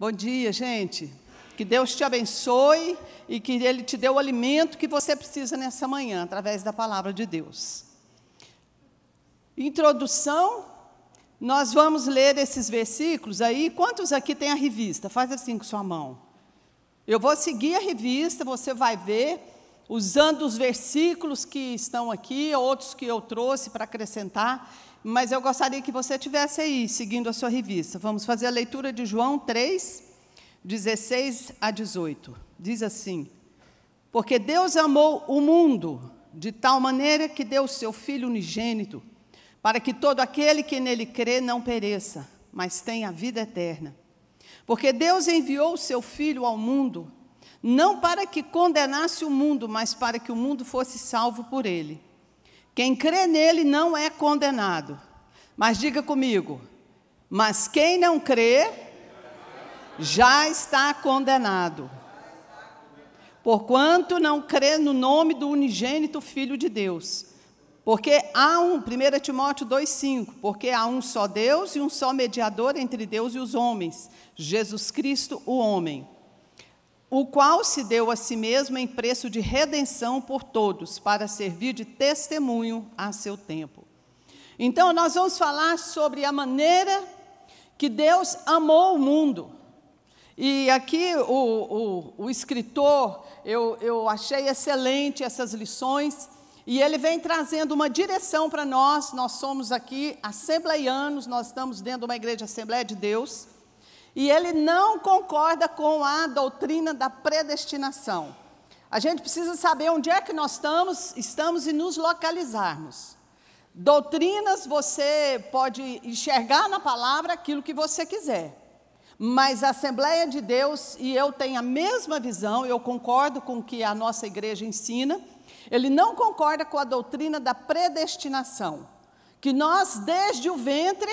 Bom dia, gente. Que Deus te abençoe e que Ele te dê o alimento que você precisa nessa manhã, através da palavra de Deus. Introdução, nós vamos ler esses versículos aí. Quantos aqui tem a revista? Faz assim com sua mão. Eu vou seguir a revista, você vai ver, usando os versículos que estão aqui, outros que eu trouxe para acrescentar, mas eu gostaria que você estivesse aí, seguindo a sua revista. Vamos fazer a leitura de João 3, 16 a 18. Diz assim: porque Deus amou o mundo de tal maneira que deu o seu Filho unigênito, para que todo aquele que nele crê não pereça, mas tenha a vida eterna. Porque Deus enviou o seu Filho ao mundo, não para que condenasse o mundo, mas para que o mundo fosse salvo por ele. Quem crê nele não é condenado. Mas diga comigo, mas quem não crê, já está condenado. Porquanto não crê no nome do unigênito Filho de Deus. Porque há 1 Timóteo 2,5, porque há um só Deus e um só mediador entre Deus e os homens, Jesus Cristo, o homem, o qual se deu a si mesmo em preço de redenção por todos, para servir de testemunho a seu tempo. Então, nós vamos falar sobre a maneira que Deus amou o mundo. E aqui o escritor, eu achei excelente essas lições, e ele vem trazendo uma direção para nós. Nós somos aqui assembleianos, nós estamos dentro de uma igreja Assembleia de Deus, e ele não concorda com a doutrina da predestinação. A gente precisa saber onde é que nós estamos e nos localizarmos. Doutrinas, você pode enxergar na palavra aquilo que você quiser, mas a Assembleia de Deus, e eu tenho a mesma visão, eu concordo com o que a nossa igreja ensina. Ele não concorda com a doutrina da predestinação, que nós, desde o ventre,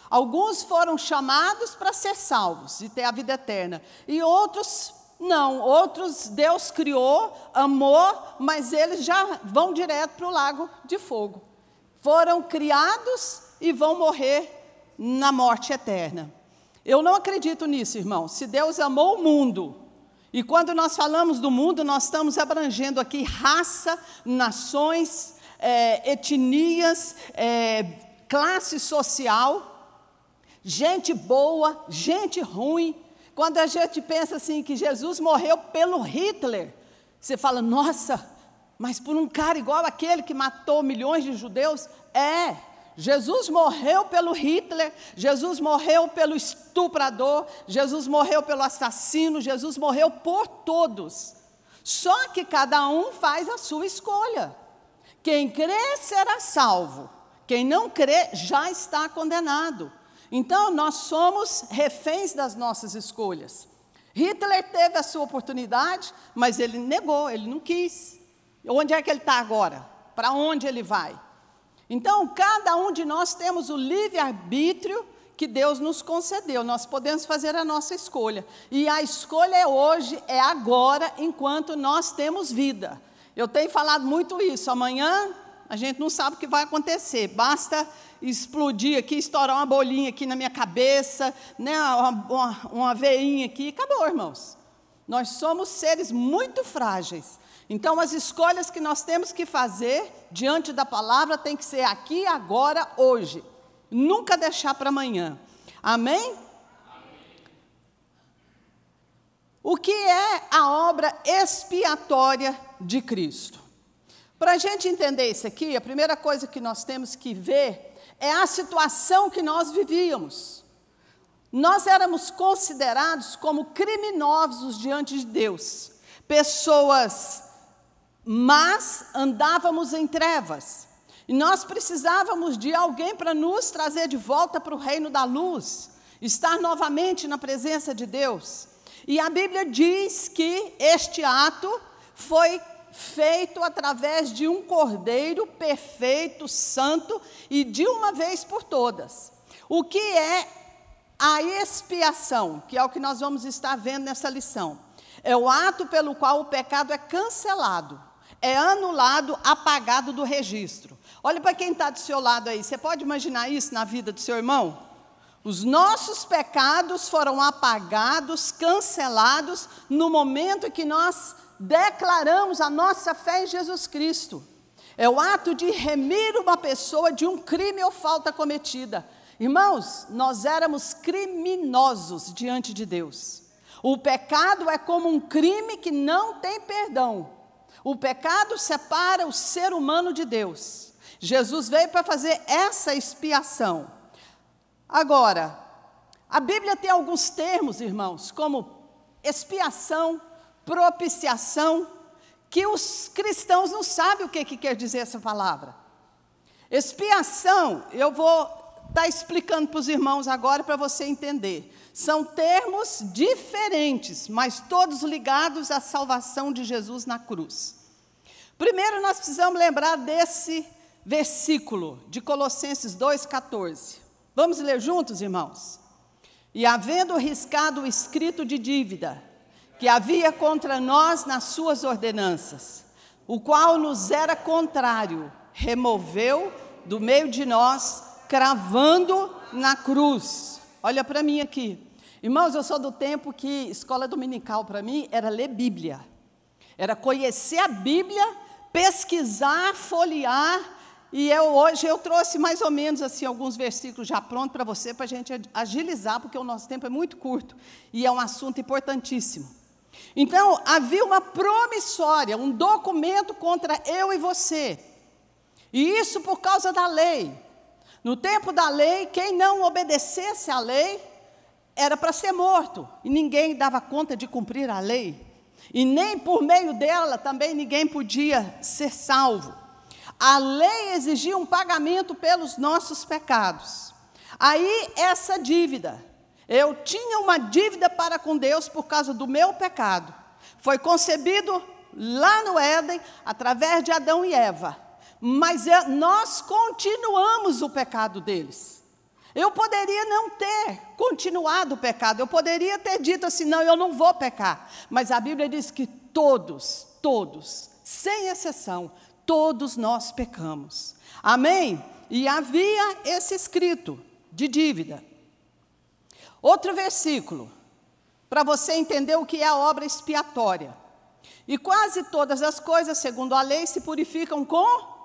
alguns foram chamados para ser salvos e ter a vida eterna, e outros não, outros Deus criou, amou, mas eles já vão direto para o lago de fogo. Foram criados e vão morrer na morte eterna. Eu não acredito nisso, irmão. Se Deus amou o mundo, e quando nós falamos do mundo, nós estamos abrangendo aqui raça, nações, etnias, classe social, gente boa, gente ruim. Quando a gente pensa assim que Jesus morreu pelo Hitler, você fala, nossa, mas por um cara igual aquele que matou milhões de judeus? Jesus morreu pelo Hitler, Jesus morreu pelo estuprador, Jesus morreu pelo assassino, Jesus morreu por todos. Só que cada um faz a sua escolha. Quem crê será salvo, quem não crê já está condenado. Então, nós somos reféns das nossas escolhas. Hitler teve a sua oportunidade, mas ele negou, ele não quis. Onde é que ele está agora? Para onde ele vai? Então, cada um de nós temos o livre-arbítrio que Deus nos concedeu. Nós podemos fazer a nossa escolha. E a escolha é hoje, é agora, enquanto nós temos vida. Eu tenho falado muito isso. Amanhã, a gente não sabe o que vai acontecer. Basta explodir aqui, estourar uma bolinha aqui na minha cabeça, né, uma veinha aqui, acabou, irmãos. Nós somos seres muito frágeis. Então, as escolhas que nós temos que fazer diante da palavra tem que ser aqui, agora, hoje. Nunca deixar para amanhã. Amém? Amém? O que é a obra expiatória de Cristo? Para a gente entender isso aqui, a primeira coisa que nós temos que ver é a situação que nós vivíamos. Nós éramos considerados como criminosos diante de Deus. Pessoas mas andávamos em trevas, e nós precisávamos de alguém para nos trazer de volta para o reino da luz, estar novamente na presença de Deus. E a Bíblia diz que este ato foi feito através de um cordeiro perfeito, santo, e de uma vez por todas. O que é a expiação, que é o que nós vamos estar vendo nessa lição? É o ato pelo qual o pecado é cancelado, é anulado, apagado do registro. Olha para quem está do seu lado aí. Você pode imaginar isso na vida do seu irmão? Os nossos pecados foram apagados, cancelados, no momento que nós declaramos a nossa fé em Jesus Cristo. É o ato de remir uma pessoa de um crime ou falta cometida. Irmãos, nós éramos criminosos diante de Deus. O pecado é como um crime que não tem perdão. O pecado separa o ser humano de Deus. Jesus veio para fazer essa expiação. Agora, a Bíblia tem alguns termos, irmãos, como expiação, propiciação, que os cristãos não sabem o que quer dizer essa palavra. Expiação, eu vou estar explicando para os irmãos agora para você entender. São termos diferentes, mas todos ligados à salvação de Jesus na cruz. Primeiro nós precisamos lembrar desse versículo de Colossenses 2,14. Vamos ler juntos, irmãos? E havendo riscado o escrito de dívida, que havia contra nós nas suas ordenanças, o qual nos era contrário, removeu do meio de nós, cravando na cruz. Olha para mim aqui. Irmãos, eu sou do tempo que escola dominical para mim era ler Bíblia. Era conhecer a Bíblia, pesquisar, folhear. E hoje eu trouxe mais ou menos assim alguns versículos já prontos para você, para a gente agilizar, porque o nosso tempo é muito curto e é um assunto importantíssimo. Então, havia uma promissória, um documento contra eu e você. E isso por causa da lei. No tempo da lei, quem não obedecesse à lei era para ser morto. E ninguém dava conta de cumprir a lei. E nem por meio dela também ninguém podia ser salvo. A lei exigia um pagamento pelos nossos pecados. Aí, essa dívida, eu tinha uma dívida para com Deus por causa do meu pecado. Foi concebido lá no Éden, através de Adão e Eva. Mas nós continuamos o pecado deles. Eu poderia não ter continuado o pecado, eu poderia ter dito assim, não, eu não vou pecar. Mas a Bíblia diz que todos, sem exceção, todos nós pecamos. Amém? E havia esse escrito de dívida. Outro versículo, para você entender o que é a obra expiatória. E quase todas as coisas, segundo a lei, se purificam com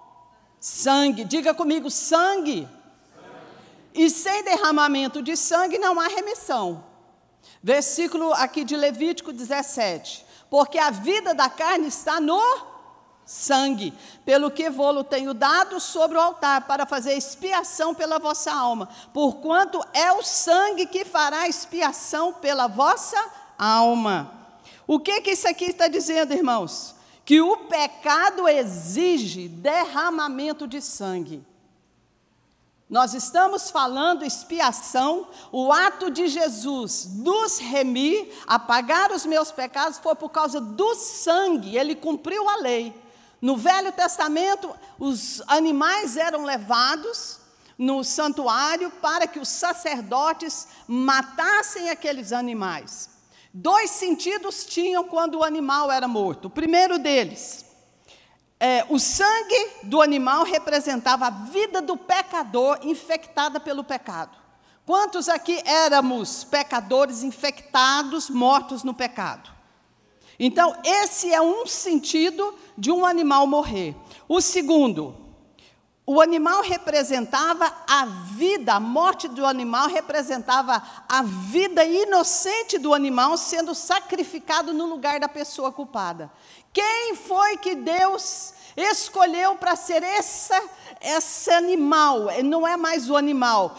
sangue. Diga comigo, sangue. E sem derramamento de sangue não há remissão. Versículo aqui de Levítico 17. Porque a vida da carne está no sangue, pelo que vô-lo tenho dado sobre o altar, para fazer expiação pela vossa alma, porquanto é o sangue que fará expiação pela vossa alma. O que isso aqui está dizendo, irmãos? Que o pecado exige derramamento de sangue. Nós estamos falando expiação, o ato de Jesus nos remir, apagar os meus pecados, foi por causa do sangue, ele cumpriu a lei. No Velho Testamento, os animais eram levados no santuário para que os sacerdotes matassem aqueles animais. 2 sentidos tinham quando o animal era morto. O primeiro deles, o sangue do animal representava a vida do pecador infectada pelo pecado. Quantos aqui éramos pecadores infectados, mortos no pecado? Então, esse é um sentido de um animal morrer. O segundo, o animal representava a vida, a morte do animal representava a vida inocente do animal sendo sacrificado no lugar da pessoa culpada. Quem foi que Deus escolheu para ser esse animal? Não é mais o animal.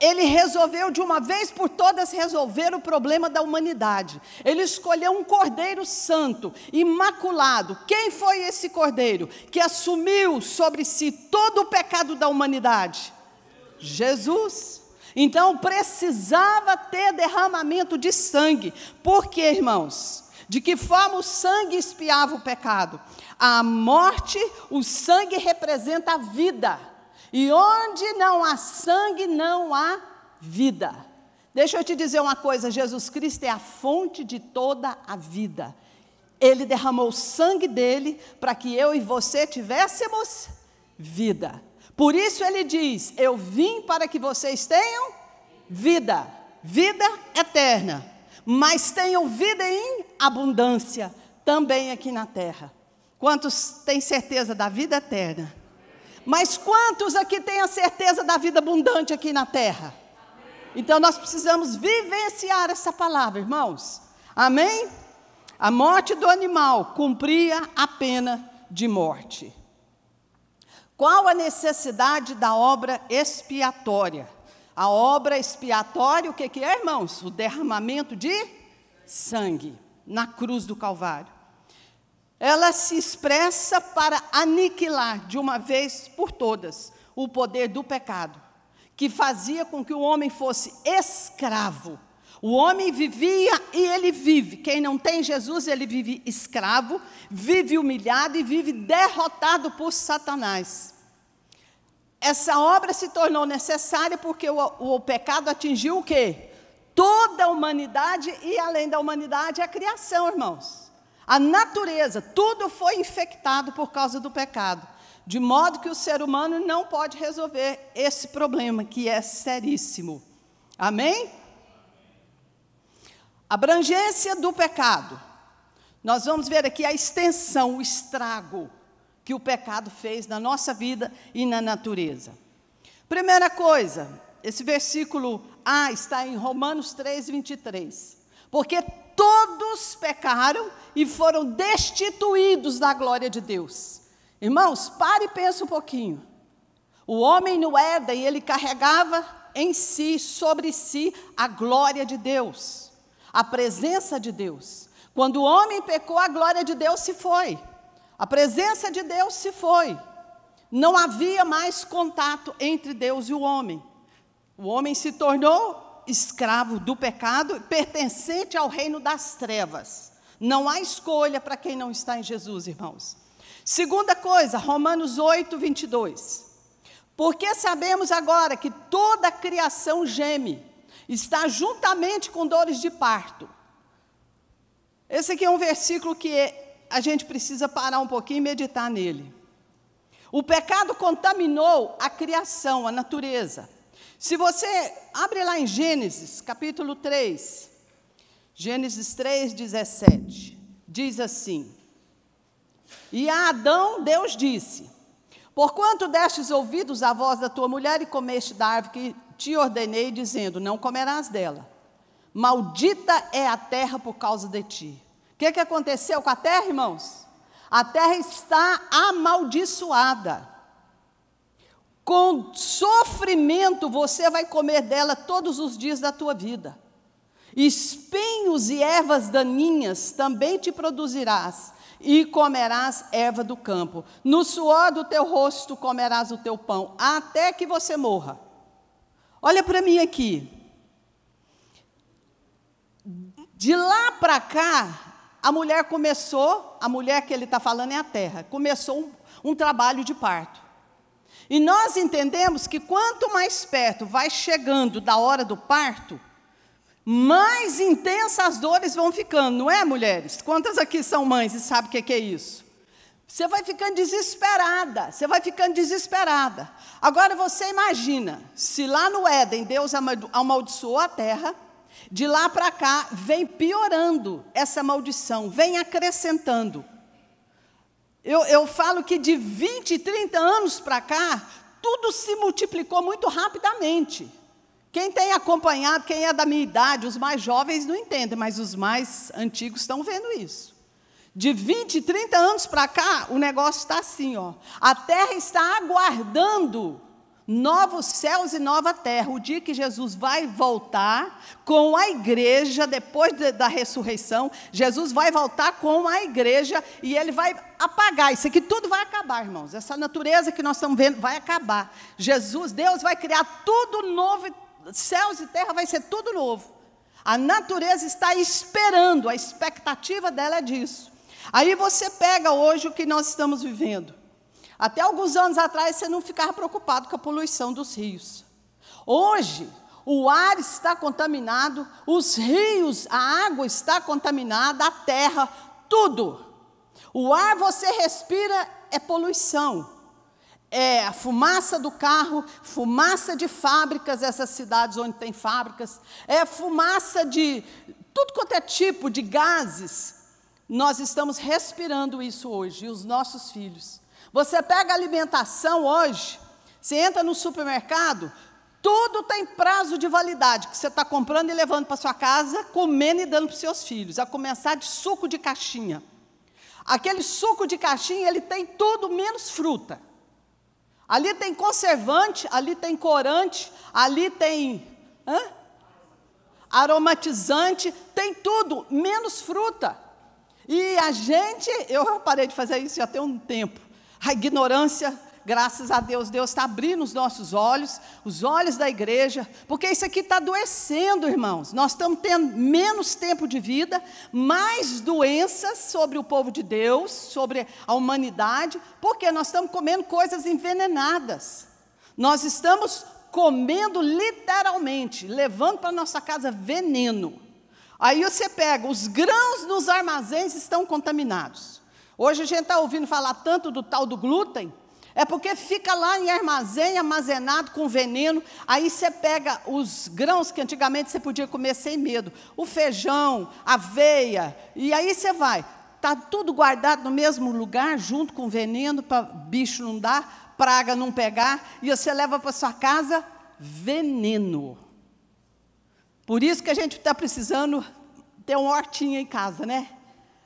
Ele resolveu de uma vez por todas resolver o problema da humanidade. Ele escolheu um cordeiro santo, imaculado. Quem foi esse cordeiro que assumiu sobre si todo o pecado da humanidade? Jesus. Então precisava ter derramamento de sangue. Por quê, irmãos? De que forma o sangue expiava o pecado? A morte, o sangue representa a vida. E onde não há sangue, não há vida. Deixa eu te dizer uma coisa, Jesus Cristo é a fonte de toda a vida. Ele derramou o sangue dele para que eu e você tivéssemos vida. Por isso ele diz, eu vim para que vocês tenham vida, vida eterna, mas tenham vida em abundância também aqui na terra. Quantos têm certeza da vida eterna? Mas quantos aqui têm a certeza da vida abundante aqui na terra? Então nós precisamos vivenciar essa palavra, irmãos. Amém? A morte do animal cumpria a pena de morte. Qual a necessidade da obra expiatória? A obra expiatória, o que é, irmãos? O derramamento de sangue na cruz do Calvário. Ela se expressa para aniquilar de uma vez por todas o poder do pecado, que fazia com que o homem fosse escravo. O homem vivia e ele vive. Quem não tem Jesus, ele vive escravo, vive humilhado e vive derrotado por Satanás. Essa obra se tornou necessária porque o pecado atingiu o quê? Toda a humanidade e, além da humanidade, a criação, irmãos. A natureza, tudo foi infectado por causa do pecado. De modo que o ser humano não pode resolver esse problema, que é seríssimo. Amém? Abrangência do pecado. Nós vamos ver aqui a extensão, o estrago que o pecado fez na nossa vida e na natureza. Primeira coisa, esse versículo A está em Romanos 3:23. Porque todos pecaram e foram destituídos da glória de Deus. Irmãos, pare e pense um pouquinho. O homem no Éden, ele carregava em si, sobre si, a glória de Deus, a presença de Deus. Quando o homem pecou, a glória de Deus se foi. A presença de Deus se foi. Não havia mais contato entre Deus e o homem. O homem se tornou escravo do pecado, pertencente ao reino das trevas. Não há escolha para quem não está em Jesus, irmãos. Segunda coisa, Romanos 8:22. Porque sabemos agora que toda a criação geme, está juntamente com dores de parto. Esse aqui é um versículo que a gente precisa parar um pouquinho e meditar nele. O pecado contaminou a criação, a natureza. Se você abre lá em Gênesis, capítulo 3, Gênesis 3:17, diz assim: E a Adão Deus disse: Porquanto destes ouvidos à voz da tua mulher e comeste da árvore que te ordenei, dizendo, não comerás dela. Maldita é a terra por causa de ti. O que aconteceu com a terra, irmãos? A terra está amaldiçoada. Com sofrimento você vai comer dela todos os dias da tua vida. Espinhos e ervas daninhas também te produzirás, e comerás erva do campo. No suor do teu rosto comerás o teu pão, até que você morra. Olha para mim aqui. De lá para cá, a mulher que ele está falando é a terra, começou um trabalho de parto. E nós entendemos que quanto mais perto vai chegando da hora do parto, mais intensas as dores vão ficando, não é, mulheres? Quantas aqui são mães e sabem o que é isso? Você vai ficando desesperada, Agora você imagina, se lá no Éden Deus amaldiçoou a terra, de lá para cá vem piorando essa maldição, vem acrescentando. Eu falo que de 20, 30 anos para cá, tudo se multiplicou muito rapidamente. Quem tem acompanhado, quem é da minha idade, os mais jovens não entendem, mas os mais antigos estão vendo isso. De 20, 30 anos para cá, o negócio está assim, ó. A terra está aguardando novos céus e nova terra. O dia que Jesus vai voltar com a igreja, depois da ressurreição, Jesus vai voltar com a igreja e ele vai apagar. Isso aqui tudo vai acabar, irmãos. Essa natureza que nós estamos vendo vai acabar. Deus vai criar tudo novo, céus e terra vai ser tudo novo. A natureza está esperando, a expectativa dela é disso. Aí você pega hoje o que nós estamos vivendo. Até alguns anos atrás você não ficava preocupado com a poluição dos rios. Hoje, o ar está contaminado, os rios, a água está contaminada, a terra, tudo. O ar você respira é poluição. é a fumaça do carro, fumaça de fábricas, essas cidades onde tem fábricas, é fumaça de tudo quanto é tipo de gases. Nós estamos respirando isso hoje, e os nossos filhos. Você pega a alimentação hoje, você entra no supermercado, tudo tem prazo de validade, que você está comprando e levando para sua casa, comendo e dando para os seus filhos, a começar de suco de caixinha. Aquele suco de caixinha, ele tem tudo menos fruta. Ali tem conservante, ali tem corante, ali tem aromatizante, tem tudo, menos fruta. E a gente, eu parei de fazer isso já tem um tempo. A ignorância, graças a Deus, Deus está abrindo os nossos olhos, os olhos da igreja, porque isso aqui está adoecendo, irmãos. Nós estamos tendo menos tempo de vida, mais doenças sobre o povo de Deus, sobre a humanidade, porque nós estamos comendo coisas envenenadas. Nós estamos comendo literalmente, levando para a nossa casa veneno. Aí você pega, os grãos nos armazéns estão contaminados. Hoje a gente está ouvindo falar tanto do tal do glúten, é porque fica lá em armazém, armazenado com veneno. Aí você pega os grãos que antigamente você podia comer sem medo, o feijão, a aveia, e aí você vai, está tudo guardado no mesmo lugar, junto com veneno, para bicho não dar, praga não pegar, e você leva para sua casa veneno. Por isso que a gente está precisando ter uma hortinha em casa, né?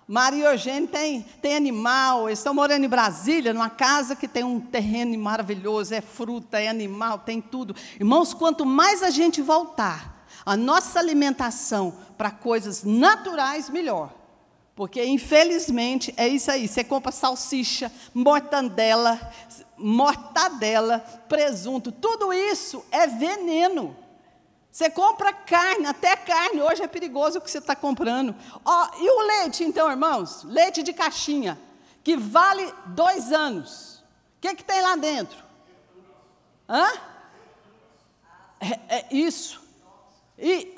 Maria e Eugênio tem animal, eles estão morando em Brasília, numa casa que tem um terreno maravilhoso, é fruta, é animal, tem tudo. Irmãos, quanto mais a gente voltar a nossa alimentação para coisas naturais, melhor. Porque, infelizmente, é isso aí, você compra salsicha, mortadela, presunto, tudo isso é veneno. Você compra carne, até carne, hoje é perigoso o que você está comprando. E o leite, então, irmãos? Leite de caixinha, que vale 2 anos. O que tem lá dentro? Isso. E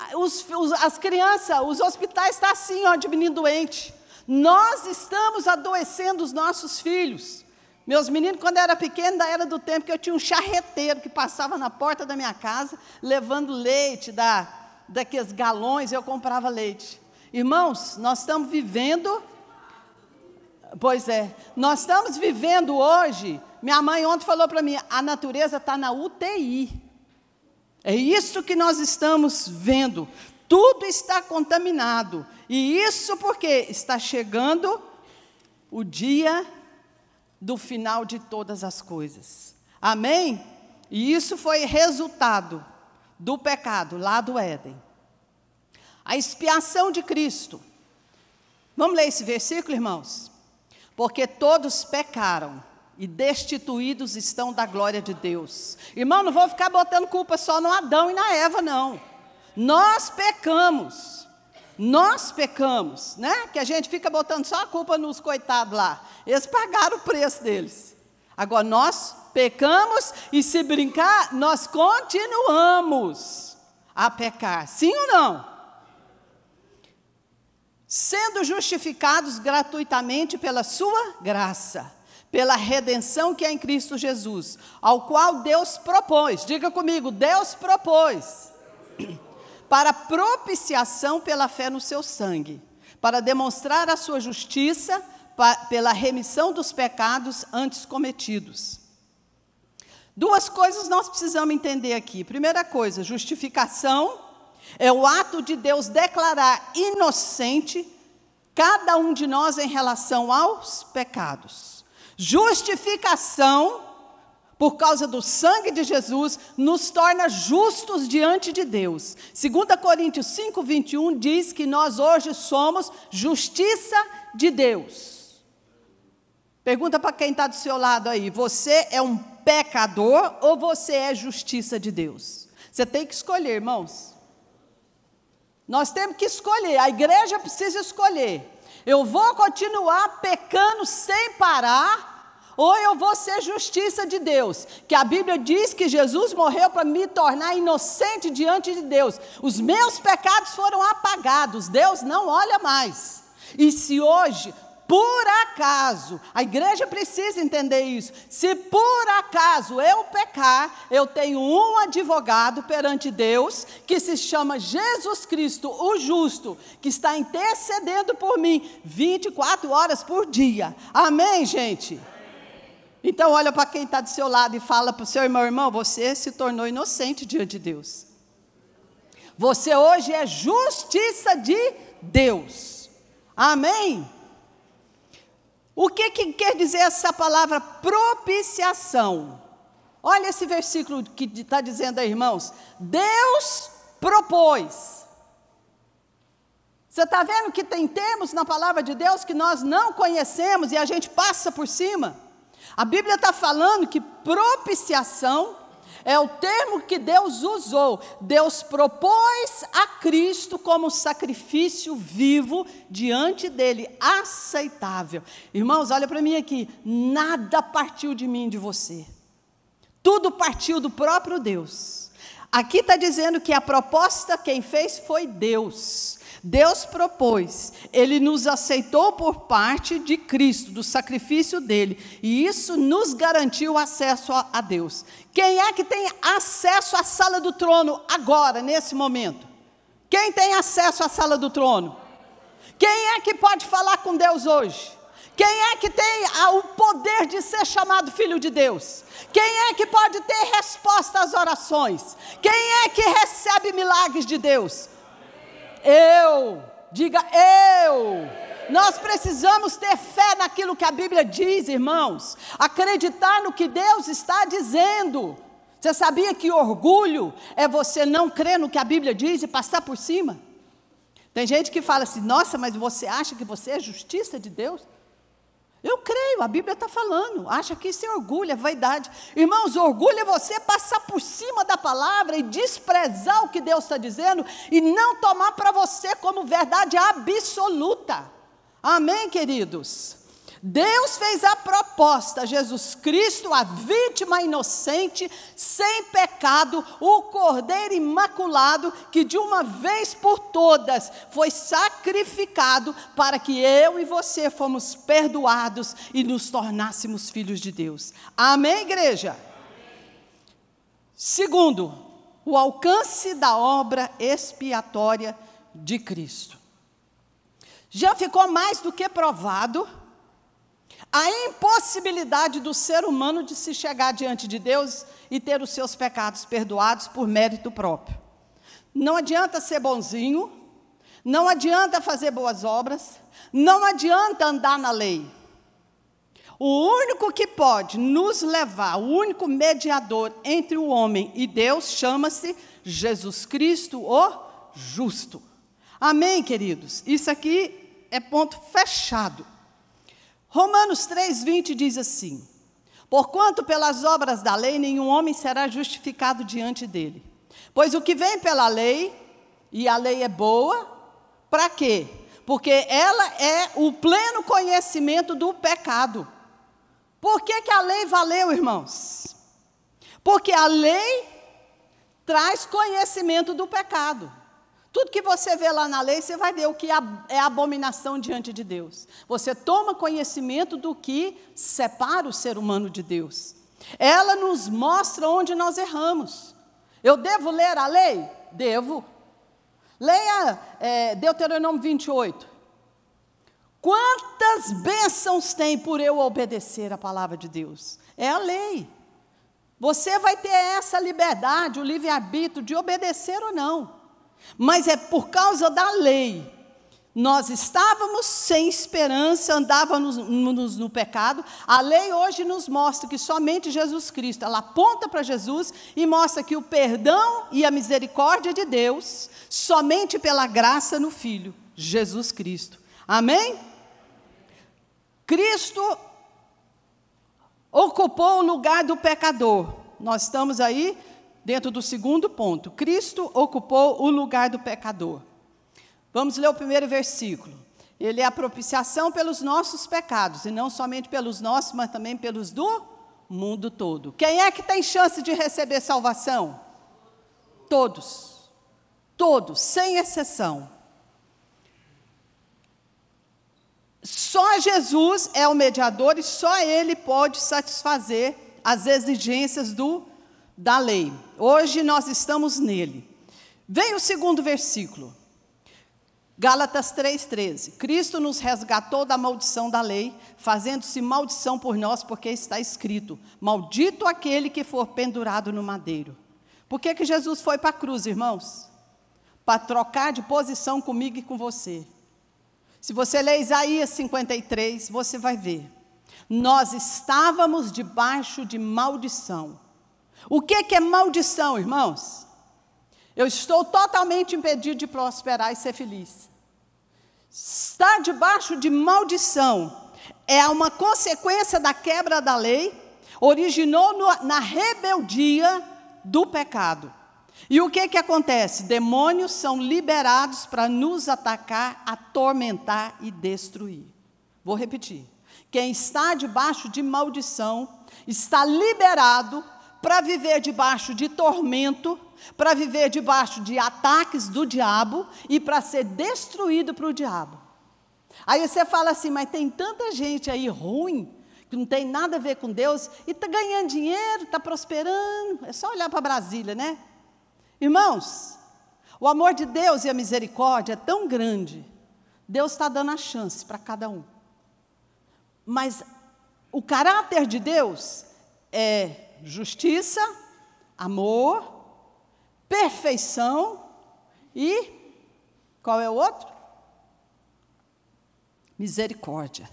as crianças, os hospitais estão assim, de menino doente. Nós estamos adoecendo os nossos filhos. Meus meninos, quando eu era pequeno, ainda era do tempo que eu tinha um charreteiro que passava na porta da minha casa, levando leite daqueles galões, eu comprava leite. Irmãos, nós estamos vivendo, nós estamos vivendo hoje, minha mãe ontem falou para mim, a natureza está na UTI. É isso que nós estamos vendo, tudo está contaminado. E isso porque está chegando o dia do final de todas as coisas. Amém? E isso foi resultado do pecado lá do Éden. A expiação de Cristo. Vamos ler esse versículo, irmãos? Porque todos pecaram e destituídos estão da glória de Deus. Irmão, não vou ficar botando culpa só no Adão e na Eva, não. Nós pecamos, né? Que a gente fica botando só a culpa nos coitados lá. Eles pagaram o preço deles. Agora, nós pecamos e, se brincar, nós continuamos a pecar. Sim ou não? Sendo justificados gratuitamente pela sua graça, pela redenção que é em Cristo Jesus, ao qual Deus propôs. Diga comigo, Deus propôs. Para propiciação pela fé no seu sangue, para demonstrar a sua justiça pela remissão dos pecados antes cometidos. 2 coisas nós precisamos entender aqui. Primeira coisa, justificação é o ato de Deus declarar inocente cada um de nós em relação aos pecados. Justificação, por causa do sangue de Jesus, nos torna justos diante de Deus. 2 Coríntios 5:21 diz que nós hoje somos justiça de Deus. Pergunta para quem está do seu lado aí, você é um pecador ou você é justiça de Deus? Você tem que escolher, irmãos. Nós temos que escolher, a igreja precisa escolher. Eu vou continuar pecando sem parar, ou eu vou ser justiça de Deus, que a Bíblia diz que Jesus morreu para me tornar inocente diante de Deus. Os meus pecados foram apagados, Deus não olha mais. E se hoje por acaso, a igreja precisa entender isso, se por acaso eu pecar, eu tenho um advogado perante Deus, que se chama Jesus Cristo, o justo, que está intercedendo por mim, 24 horas por dia, amém, gente? Então olha para quem está do seu lado e fala para o seu irmão, você se tornou inocente diante de Deus, você hoje é justiça de Deus, amém? O que quer dizer essa palavra propiciação? Olha esse versículo que está dizendo aí, irmãos, Deus propôs. Você está vendo que tem termos na palavra de Deus que nós não conhecemos e a gente passa por cima? A Bíblia está falando que propiciação é o termo que Deus usou. Deus propôs a Cristo como sacrifício vivo diante dele, aceitável. Irmãos, olha para mim aqui, nada partiu de mim e de você. Tudo partiu do próprio Deus. Aqui está dizendo que a proposta quem fez foi Deus. Deus propôs, Ele nos aceitou por parte de Cristo, do sacrifício dEle, e isso nos garantiu acesso a Deus. Quem é que tem acesso à sala do trono agora, nesse momento? Quem tem acesso à sala do trono? Quem é que pode falar com Deus hoje? Quem é que tem o poder de ser chamado filho de Deus? Quem é que pode ter resposta às orações? Quem é que recebe milagres de Deus? Eu, diga eu. Nós precisamos ter fé naquilo que a Bíblia diz, irmãos, acreditar no que Deus está dizendo. Você sabia que orgulho é você não crer no que a Bíblia diz e passar por cima? Tem gente que fala assim, nossa, mas você acha que você é justiça de Deus? Eu creio, a Bíblia está falando, acha que isso é orgulho, é vaidade. Irmãos, orgulho é você passar por cima da palavra e desprezar o que Deus está dizendo e não tomar para você como verdade absoluta. Amém, queridos? Deus fez a proposta, Jesus Cristo, a vítima inocente, sem pecado, o Cordeiro imaculado, que de uma vez por todas foi sacrificado para que eu e você fomos perdoados e nos tornássemos filhos de Deus. Amém, igreja? Segundo, o alcance da obra expiatória de Cristo. Já ficou mais do que provado a impossibilidade do ser humano de se chegar diante de Deus e ter os seus pecados perdoados por mérito próprio. Não adianta ser bonzinho, não adianta fazer boas obras, não adianta andar na lei. O único que pode nos levar, o único mediador entre o homem e Deus, chama-se Jesus Cristo, o justo. Amém, queridos? Isso aqui é ponto fechado. Romanos 3:20 diz assim, porquanto pelas obras da lei nenhum homem será justificado diante dele. Pois o que vem pela lei, e a lei é boa, para quê? Porque ela é o pleno conhecimento do pecado. Por que a lei valeu, irmãos? Porque a lei traz conhecimento do pecado. Tudo que você vê lá na lei, você vai ver o que é abominação diante de Deus. Você toma conhecimento do que separa o ser humano de Deus. Ela nos mostra onde nós erramos. Eu devo ler a lei? Devo. Leia Deuteronômio 28. Quantas bênçãos tem por eu obedecer a palavra de Deus? É a lei. Você vai ter essa liberdade, o livre-arbítrio de obedecer ou não. Mas é por causa da lei. Nós estávamos sem esperança, andávamos no pecado. A lei hoje nos mostra que somente Jesus Cristo, ela aponta para Jesus e mostra que o perdão e a misericórdia de Deus, somente pela graça no Filho, Jesus Cristo. Amém? Cristo ocupou o lugar do pecador. Nós estamos aí dentro do segundo ponto. Cristo ocupou o lugar do pecador. Vamos ler o primeiro versículo. Ele é a propiciação pelos nossos pecados, e não somente pelos nossos, mas também pelos do mundo todo. Quem é que tem chance de receber salvação? Todos. Todos, sem exceção. Só Jesus é o mediador e só Ele pode satisfazer as exigências da lei. Hoje nós estamos nele. Vem o segundo versículo. Gálatas 3,13. Cristo nos resgatou da maldição da lei, fazendo-se maldição por nós, porque está escrito: maldito aquele que for pendurado no madeiro. Por que Jesus foi para a cruz, irmãos? Para trocar de posição comigo e com você. Se você ler Isaías 53, você vai ver. Nós estávamos debaixo de maldição. O que é maldição, irmãos? Eu estou totalmente impedido de prosperar e ser feliz. Estar debaixo de maldição é uma consequência da quebra da lei, originou na rebeldia do pecado. E o que acontece? Demônios são liberados para nos atacar, atormentar e destruir. Vou repetir. Quem está debaixo de maldição está liberado para viver debaixo de tormento, para viver debaixo de ataques do diabo e para ser destruído para o diabo. Aí você fala assim, mas tem tanta gente aí ruim, que não tem nada a ver com Deus, e está ganhando dinheiro, está prosperando. É só olhar para Brasília, né? Irmãos, o amor de Deus e a misericórdia é tão grande, Deus está dando a chance para cada um. Mas o caráter de Deus é justiça, amor, perfeição e, qual é o outro? Misericórdia.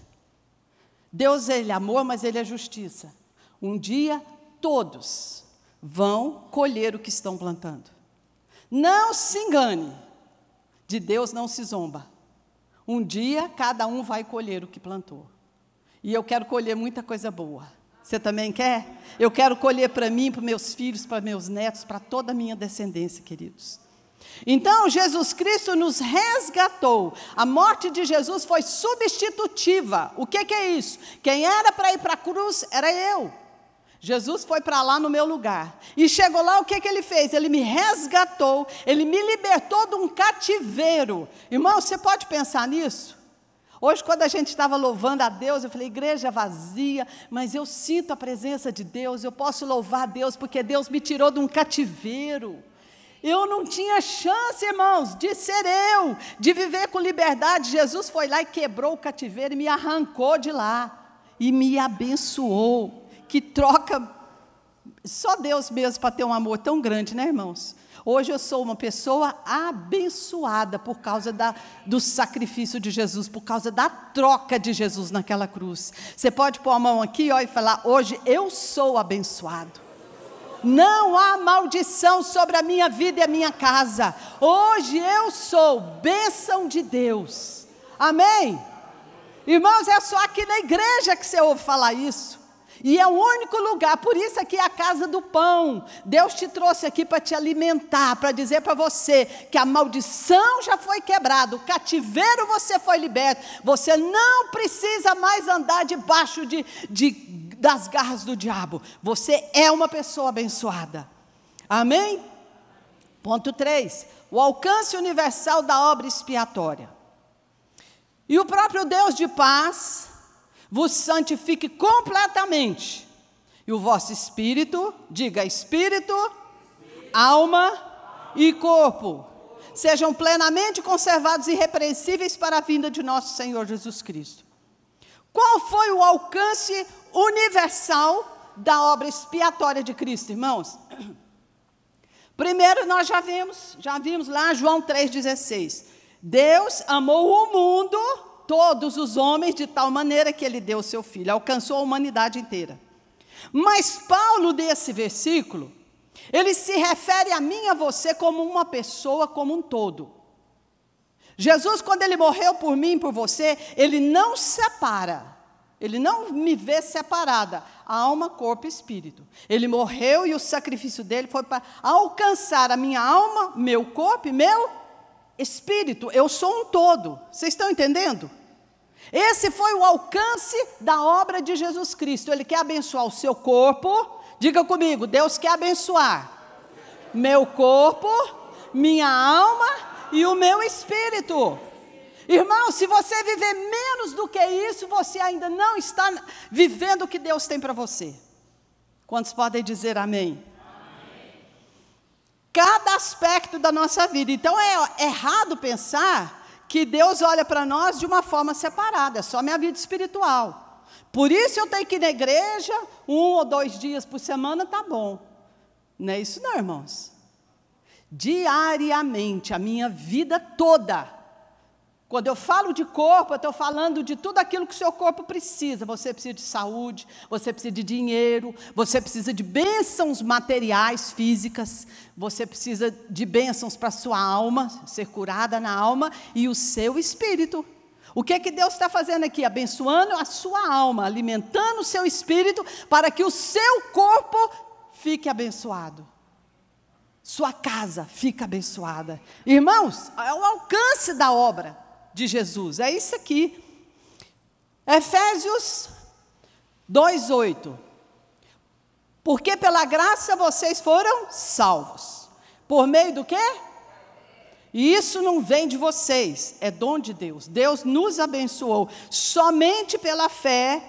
Deus, Ele é amor, mas Ele é justiça. Um dia, todos vão colher o que estão plantando. Não se engane, de Deus não se zomba. Um dia, cada um vai colher o que plantou. E eu quero colher muita coisa boa. Você também quer? Eu quero colher para mim, para meus filhos, para meus netos, para toda a minha descendência, queridos. Então, Jesus Cristo nos resgatou. A morte de Jesus foi substitutiva. O que é isso? Quem era para ir para a cruz era eu. Jesus foi para lá no meu lugar. E chegou lá, o que Ele fez? Ele me resgatou, Ele me libertou de um cativeiro. Irmão, você pode pensar nisso? Hoje, quando a gente estava louvando a Deus, eu falei, igreja vazia, mas eu sinto a presença de Deus, eu posso louvar a Deus, porque Deus me tirou de um cativeiro. Eu não tinha chance, irmãos, de ser eu, de viver com liberdade. Jesus foi lá e quebrou o cativeiro e me arrancou de lá, e me abençoou. Que troca, só Deus mesmo para ter um amor tão grande, né, irmãos? Hoje eu sou uma pessoa abençoada por causa do sacrifício de Jesus, por causa da troca de Jesus naquela cruz. Você pode pôr a mão aqui ó, e falar, hoje eu sou abençoado. Não há maldição sobre a minha vida e a minha casa. Hoje eu sou bênção de Deus. Amém? Irmãos, é só aqui na igreja que você ouve falar isso. E é o único lugar, por isso aqui é a casa do pão. Deus te trouxe aqui para te alimentar, para dizer para você que a maldição já foi quebrada, o cativeiro você foi liberto, você não precisa mais andar debaixo das garras do diabo, você é uma pessoa abençoada. Amém? Ponto 3, o alcance universal da obra expiatória. E o próprio Deus de paz vos santifique completamente, e o vosso espírito, diga espírito, alma e corpo, sejam plenamente conservados e irrepreensíveis para a vinda de nosso Senhor Jesus Cristo. Qual foi o alcance universal da obra expiatória de Cristo, irmãos? Primeiro nós já vimos lá João 3,16, Deus amou o mundo, todos os homens, de tal maneira que Ele deu o seu Filho, alcançou a humanidade inteira. Mas Paulo, nesse versículo, ele se refere a mim e a você como uma pessoa, como um todo. Jesus, quando Ele morreu por mim e por você, Ele não separa, Ele não me vê separada, alma, corpo e espírito. Ele morreu e o sacrifício dele foi para alcançar a minha alma, meu corpo e meu espírito. Eu sou um todo, vocês estão entendendo? Esse foi o alcance da obra de Jesus Cristo. Ele quer abençoar o seu corpo, diga comigo, Deus quer abençoar meu corpo, minha alma e o meu espírito. Irmão, se você viver menos do que isso, você ainda não está vivendo o que Deus tem para você. Quantos podem dizer amém? Amém? Cada aspecto da nossa vida. Então é errado pensar que Deus olha para nós de uma forma separada, é só minha vida espiritual. Por isso eu tenho que ir na igreja 1 ou 2 dias por semana, tá bom. Não é isso não, irmãos. Diariamente, a minha vida toda. Quando eu falo de corpo, eu estou falando de tudo aquilo que o seu corpo precisa. Você precisa de saúde, você precisa de dinheiro, você precisa de bênçãos materiais, físicas, você precisa de bênçãos para a sua alma, ser curada na alma, e o seu espírito. O que é que Deus está fazendo aqui? Abençoando a sua alma, alimentando o seu espírito, para que o seu corpo fique abençoado. Sua casa fica abençoada. Irmãos, é o alcance da obra de Jesus, é isso aqui. Efésios 2:8. Porque pela graça vocês foram salvos. Por meio do quê? E isso não vem de vocês, é dom de Deus. Deus nos abençoou somente pela fé.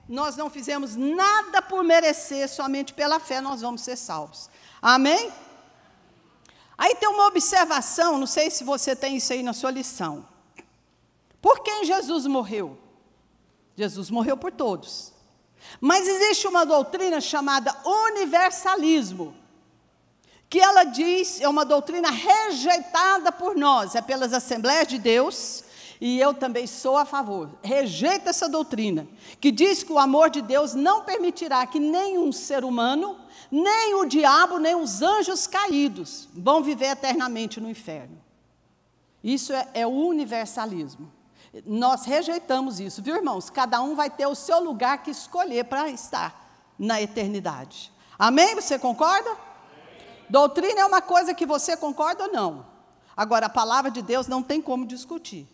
Nós não fizemos nada por merecer, somente pela fé nós vamos ser salvos. Amém? Aí tem uma observação, não sei se você tem isso aí na sua lição. Por quem Jesus morreu? Jesus morreu por todos. Mas existe uma doutrina chamada universalismo, que ela diz, é uma doutrina rejeitada por nós, é pelas Assembleias de Deus, e eu também sou a favor. Rejeita essa doutrina, que diz que o amor de Deus não permitirá que nenhum ser humano, nem o diabo, nem os anjos caídos vão viver eternamente no inferno. Isso é o universalismo. Nós rejeitamos isso, viu, irmãos? Cada um vai ter o seu lugar que escolher para estar na eternidade. Amém? Você concorda? Amém. Doutrina é uma coisa que você concorda ou não. Agora, a palavra de Deus não tem como discutir.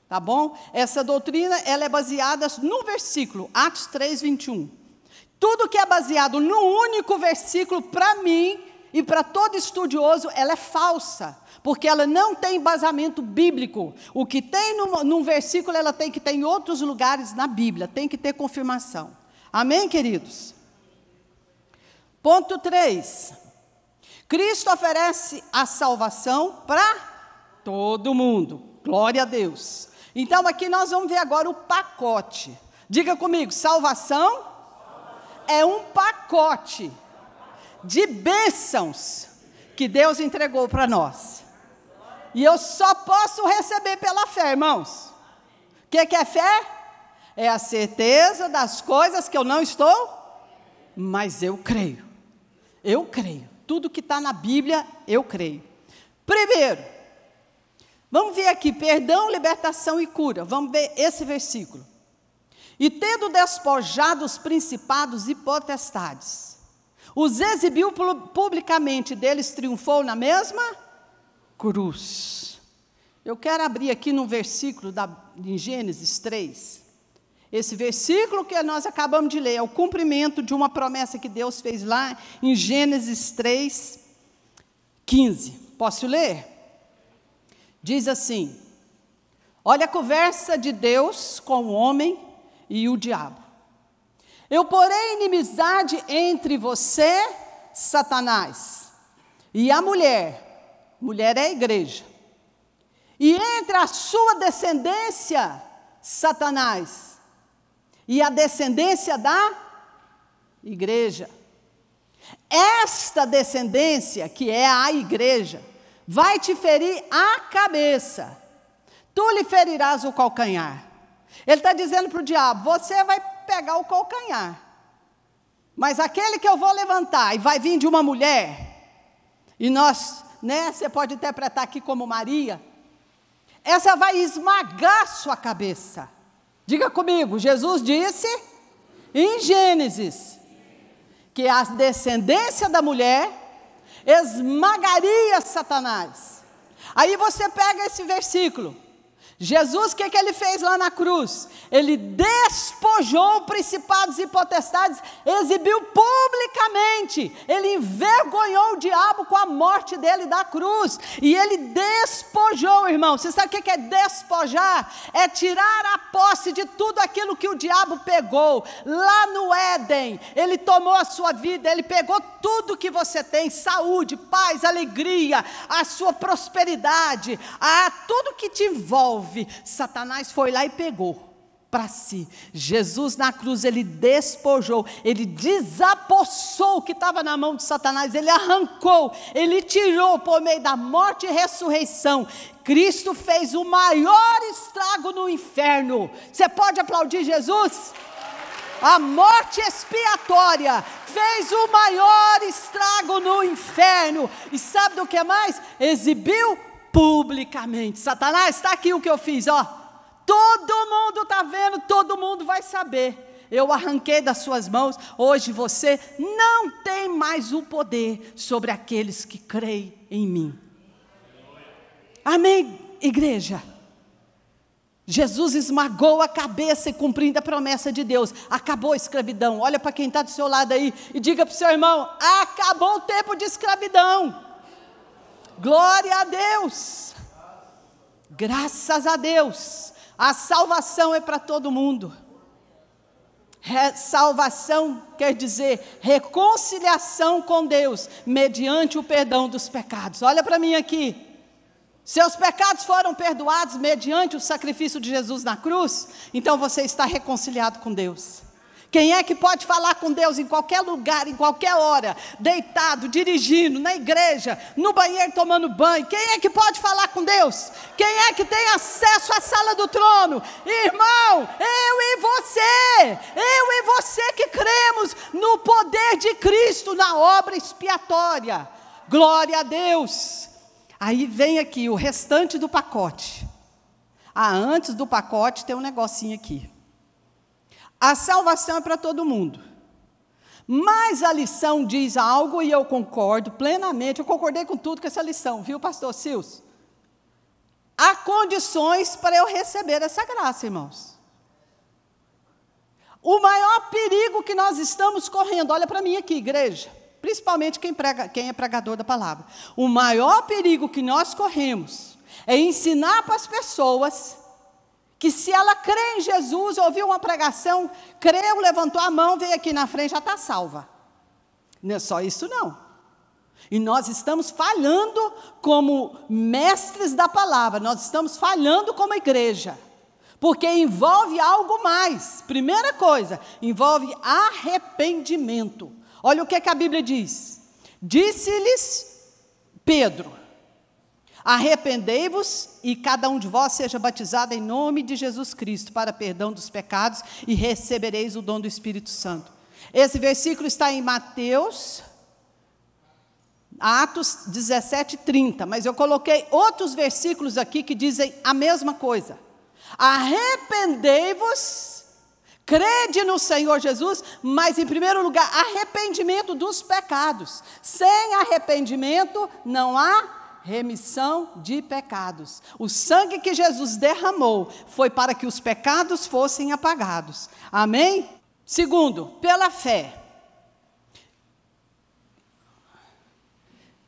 Tá bom? Essa doutrina, ela é baseada no versículo, Atos 3:21. Tudo que é baseado num único versículo, para mim e para todo estudioso, ela é falsa. Porque ela não tem embasamento bíblico. O que tem num versículo, ela tem que ter em outros lugares na Bíblia. Tem que ter confirmação. Amém, queridos? Ponto 3. Cristo oferece a salvação para todo mundo. Glória a Deus. Então, aqui nós vamos ver agora o pacote. Diga comigo, salvação é um pacote de bênçãos que Deus entregou para nós. E eu só posso receber pela fé, irmãos. O que é fé? É a certeza das coisas que eu não estou, mas eu creio. Eu creio. Tudo que está na Bíblia, eu creio. Primeiro, vamos ver aqui, perdão, libertação e cura. Vamos ver esse versículo. E tendo despojado os principados e potestades, os exibiu publicamente, deles triunfou na mesma cruz. Eu quero abrir aqui no versículo em Gênesis 3. Esse versículo que nós acabamos de ler é o cumprimento de uma promessa que Deus fez lá em Gênesis 3:15. Posso ler? Diz assim: olha a conversa de Deus com o homem e o diabo. Eu porei inimizade entre você, Satanás, e a mulher é a igreja, e entre a sua descendência, Satanás, e a descendência da igreja. Esta descendência, que é a igreja, vai te ferir a cabeça, tu lhe ferirás o calcanhar. Ele está dizendo para o diabo, você vai pegar o calcanhar, mas aquele que eu vou levantar, e vai vir de uma mulher, e nós, você pode interpretar aqui como Maria, essa vai esmagar sua cabeça. Diga comigo, Jesus disse em Gênesis que a descendência da mulher esmagaria Satanás. Aí você pega esse versículo, Jesus, o que ele fez lá na cruz? Ele despojou principados e potestades, exibiu publicamente, ele envergonhou o diabo com a morte dele da cruz, e ele despojou, irmão. Você sabe o que é despojar? É tirar a posse de tudo aquilo que o diabo pegou, lá no Éden. Ele tomou a sua vida, ele pegou tudo que você tem, saúde, paz, alegria, a sua prosperidade, tudo que te envolve. Satanás foi lá e pegou para si. Jesus na cruz, ele despojou, ele desapossou o que estava na mão de Satanás, ele arrancou, ele tirou por meio da morte e ressurreição. Cristo fez o maior estrago no inferno. Você pode aplaudir Jesus? A morte expiatória fez o maior estrago no inferno. E sabe do que mais? Exibiu publicamente. Satanás, está aqui o que eu fiz, ó. Todo mundo está vendo, todo mundo vai saber. Eu arranquei das suas mãos. Hoje você não tem mais o poder sobre aqueles que creem em mim. Amém, igreja? Jesus esmagou a cabeça e cumprindo a promessa de Deus. Acabou a escravidão. Olha para quem está do seu lado aí e diga para o seu irmão: acabou o tempo de escravidão. Glória a Deus. Graças a Deus. A salvação é para todo mundo. Salvação quer dizer reconciliação com Deus mediante o perdão dos pecados. Olha para mim aqui. Seus pecados foram perdoados mediante o sacrifício de Jesus na cruz, então você está reconciliado com Deus. Quem é que pode falar com Deus em qualquer lugar, em qualquer hora, deitado, dirigindo, na igreja, no banheiro tomando banho? Quem é que pode falar com Deus? Quem é que tem acesso à sala do trono? Irmão, eu e você que cremos no poder de Cristo, na obra expiatória. Glória a Deus. Aí vem aqui o restante do pacote. Antes do pacote tem um negocinho aqui. A salvação é para todo mundo. Mas a lição diz algo e eu concordo plenamente. Eu concordei com tudo com essa lição, viu, pastor Silvio? Há condições para eu receber essa graça, irmãos. O maior perigo que nós estamos correndo, olha para mim aqui, igreja. Principalmente quem é pregador da palavra. O maior perigo que nós corremos é ensinar para as pessoas que se ela crê em Jesus, ouviu uma pregação, creu, levantou a mão, veio aqui na frente, já está salva. Não é só isso não. E nós estamos falhando como mestres da palavra, nós estamos falhando como igreja. Porque envolve algo mais. Primeira coisa, envolve arrependimento. Olha o que a Bíblia diz. Disse-lhes Pedro: arrependei-vos e cada um de vós seja batizado em nome de Jesus Cristo para perdão dos pecados e recebereis o dom do Espírito Santo. Esse versículo está em Atos 17:30, mas eu coloquei outros versículos aqui que dizem a mesma coisa. Arrependei-vos, crede no Senhor Jesus, mas em primeiro lugar, arrependimento dos pecados. Sem arrependimento não há remissão de pecados. O sangue que Jesus derramou foi para que os pecados fossem apagados. Amém? Segundo, pela fé.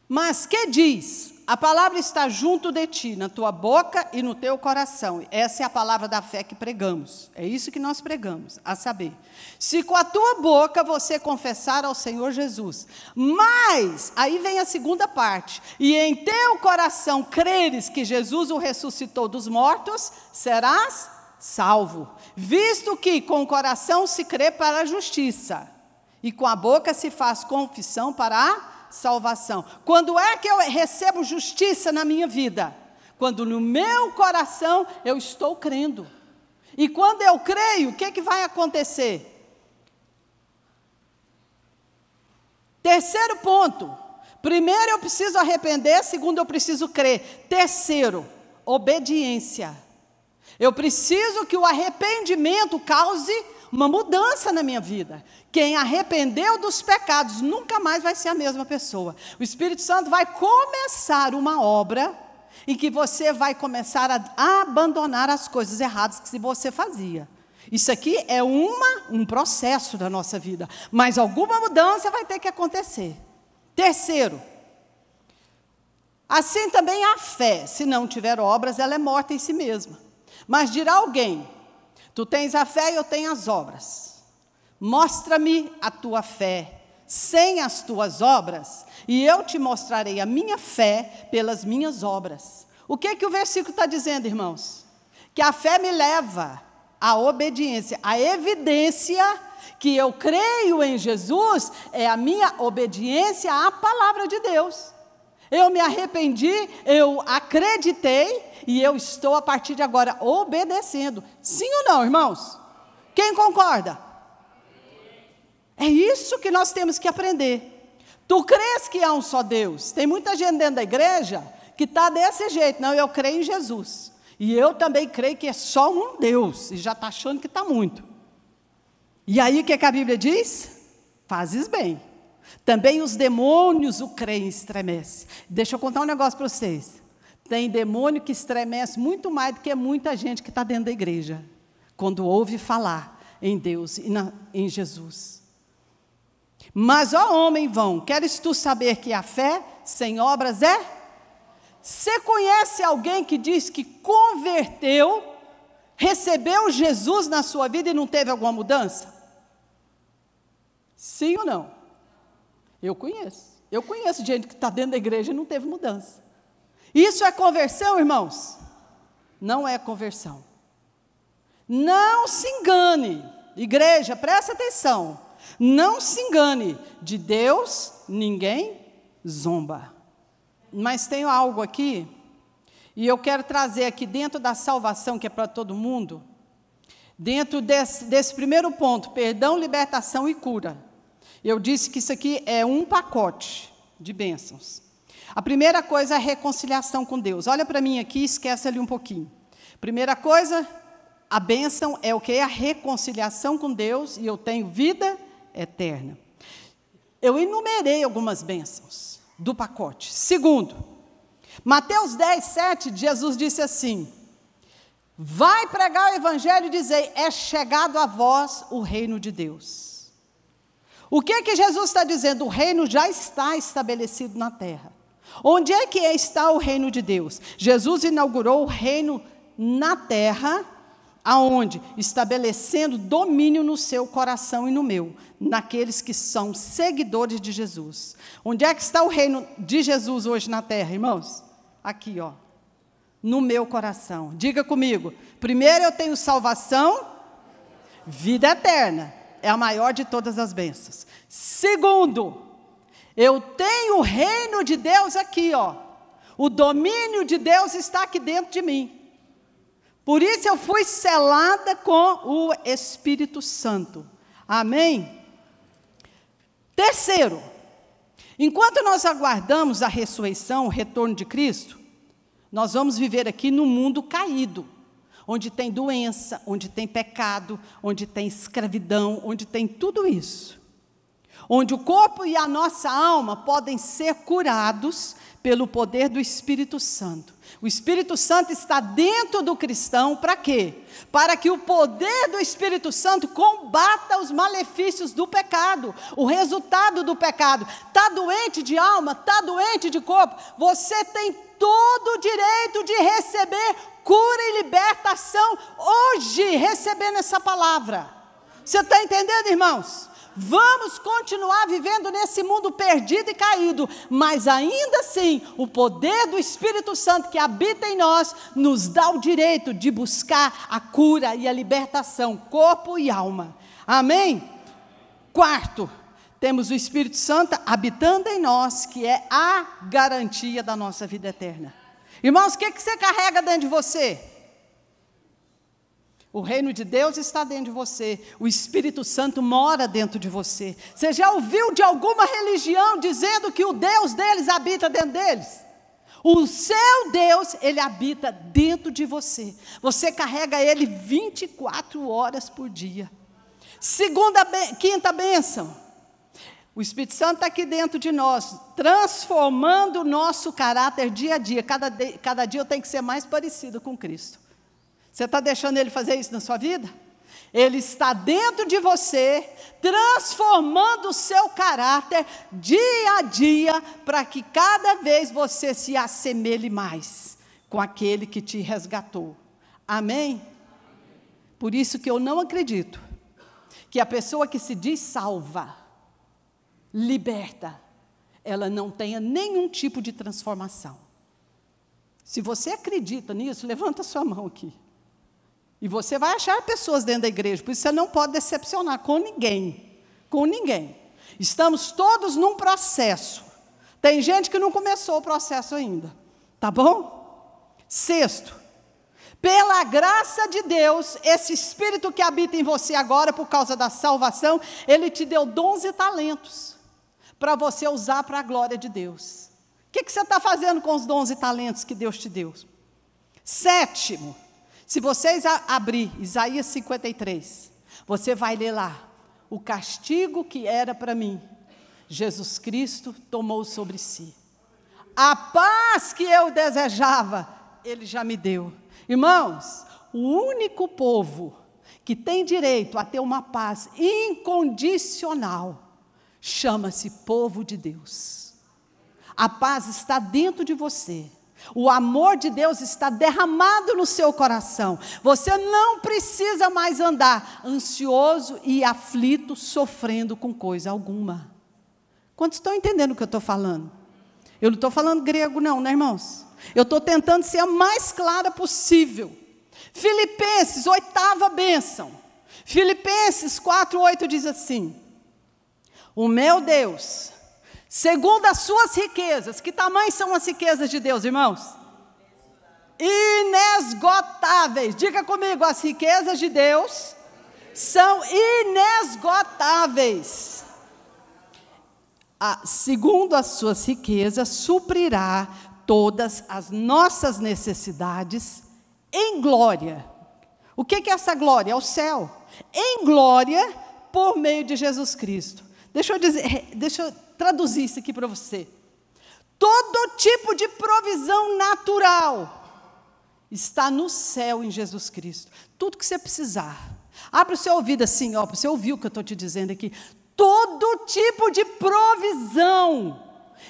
Mas que diz? A palavra está junto de ti, na tua boca e no teu coração. Essa é a palavra da fé que pregamos. É isso que nós pregamos, a saber. Se com a tua boca você confessar ao Senhor Jesus, mas, aí vem a segunda parte, e em teu coração creres que Jesus o ressuscitou dos mortos, serás salvo. Visto que com o coração se crê para a justiça, e com a boca se faz confissão para a salvação. Quando é que eu recebo justiça na minha vida? Quando no meu coração eu estou crendo. E quando eu creio, o que vai acontecer? Terceiro ponto. Primeiro eu preciso arrepender, segundo eu preciso crer. Terceiro, obediência. Eu preciso que o arrependimento cause uma mudança na minha vida. Quem arrependeu dos pecados nunca mais vai ser a mesma pessoa. O Espírito Santo vai começar uma obra em que você vai começar a abandonar as coisas erradas que você fazia. Isso aqui é um processo da nossa vida, mas alguma mudança vai ter que acontecer. Terceiro, assim também a fé, se não tiver obras, ela é morta em si mesma. Mas dirá alguém, tu tens a fé e eu tenho as obras. Mostra-me a tua fé sem as tuas obras, e eu te mostrarei a minha fé pelas minhas obras. O que o versículo está dizendo, irmãos? Que a fé me leva à obediência. A evidência que eu creio em Jesus é a minha obediência à palavra de Deus. Eu me arrependi, eu acreditei, e eu estou a partir de agora obedecendo. Sim ou não, irmãos? Quem concorda? É isso que nós temos que aprender. Tu crês que há um só Deus? Tem muita gente dentro da igreja que está desse jeito. Não, eu creio em Jesus. E eu também creio que é só um Deus. E já está achando que está muito. E aí o que a Bíblia diz? Fazes bem. Também os demônios o creem e estremecem. Deixa eu contar um negócio para vocês. Tem demônio que estremece muito mais do que muita gente que está dentro da igreja, quando ouve falar em Deus e em Jesus. Mas, ó homem vão, queres tu saber que a fé sem obras é? Você conhece alguém que diz que converteu, recebeu Jesus na sua vida e não teve alguma mudança? Sim ou não? Eu conheço gente que está dentro da igreja e não teve mudança. Isso é conversão, irmãos? Não é conversão. Não se engane, igreja, presta atenção. Não se engane, de Deus ninguém zomba. Mas tem algo aqui, e eu quero trazer aqui dentro da salvação, que é para todo mundo, dentro desse primeiro ponto, perdão, libertação e cura. Eu disse que isso aqui é um pacote de bênçãos. A primeira coisa é a reconciliação com Deus. Olha para mim aqui, esquece ali um pouquinho. Primeira coisa, a bênção é o que? A reconciliação com Deus, e eu tenho vida eterna. Eu enumerei algumas bênçãos do pacote. Segundo, Mateus 10, 7, Jesus disse assim: vai pregar o evangelho e dizer, é chegado a vós o reino de Deus. O que Jesus está dizendo? O reino já está estabelecido na terra. Onde é que está o reino de Deus? Jesus inaugurou o reino na terra, aonde? Estabelecendo domínio no seu coração e no meu, naqueles que são seguidores de Jesus. Onde é que está o reino de Jesus hoje na terra, irmãos? Aqui, ó, no meu coração. Diga comigo, primeiro eu tenho salvação, vida eterna, é a maior de todas as bênçãos. Segundo, eu tenho o reino de Deus aqui, ó, o domínio de Deus está aqui dentro de mim. Por isso eu fui selada com o Espírito Santo. Amém? Terceiro, enquanto nós aguardamos a ressurreição, o retorno de Cristo, nós vamos viver aqui num mundo caído, onde tem doença, onde tem pecado, onde tem escravidão, onde tem tudo isso. Onde o corpo e a nossa alma podem ser curados pelo poder do Espírito Santo. O Espírito Santo está dentro do cristão, para quê? Para que o poder do Espírito Santo combata os malefícios do pecado, o resultado do pecado. Está doente de alma, está doente de corpo, você tem todo o direito de receber cura e libertação hoje, recebendo essa palavra. Você está entendendo, irmãos? Vamos continuar vivendo nesse mundo perdido e caído, mas ainda assim, o poder do Espírito Santo que habita em nós, nos dá o direito de buscar a cura e a libertação, corpo e alma. Amém? Quarto, temos o Espírito Santo habitando em nós, que é a garantia da nossa vida eterna. Irmãos, o que você carrega dentro de você? O reino de Deus está dentro de você, o Espírito Santo mora dentro de você. Você já ouviu de alguma religião dizendo que o Deus deles habita dentro deles? O seu Deus, ele habita dentro de você. Você carrega ele 24 horas por dia. Quinta bênção. O Espírito Santo está aqui dentro de nós, transformando o nosso caráter dia a dia. Cada dia eu tenho que ser mais parecido com Cristo. Você está deixando Ele fazer isso na sua vida? Ele está dentro de você, transformando o seu caráter dia a dia, para que cada vez você se assemelhe mais com aquele que te resgatou. Amém? Por isso que eu não acredito que a pessoa que se diz salva, liberta, ela não tenha nenhum tipo de transformação. Se você acredita nisso, levanta sua mão aqui. E você vai achar pessoas dentro da igreja, por isso você não pode decepcionar com ninguém. Com ninguém. Estamos todos num processo. Tem gente que não começou o processo ainda. Tá bom? Sexto, pela graça de Deus, esse Espírito que habita em você agora, por causa da salvação, Ele te deu dons e talentos, para você usar para a glória de Deus. O que você está fazendo com os dons e talentos que Deus te deu? Sétimo, se vocês abrir Isaías 53, você vai ler lá, o castigo que era para mim, Jesus Cristo tomou sobre si. A paz que eu desejava, Ele já me deu. Irmãos, o único povo que tem direito a ter uma paz incondicional, chama-se povo de Deus. A paz está dentro de você. O amor de Deus está derramado no seu coração. Você não precisa mais andar ansioso e aflito, sofrendo com coisa alguma. Quantos estão entendendo o que eu estou falando? Eu não estou falando grego não, né, irmãos? Eu estou tentando ser a mais clara possível. Filipenses, 8ª bênção. Filipenses 4:8 diz assim: o meu Deus, segundo as suas riquezas, que tamanho são as riquezas de Deus, irmãos? Inesgotáveis. Diga comigo, as riquezas de Deus são inesgotáveis. Segundo as suas riquezas, suprirá todas as nossas necessidades em glória. O que é essa glória? É o céu. Em glória, por meio de Jesus Cristo. Deixa eu traduzir isso aqui para você. Todo tipo de provisão natural está no céu em Jesus Cristo. Tudo que você precisar. Abre o seu ouvido assim, ó, para você ouvir o que eu estou te dizendo aqui. Todo tipo de provisão,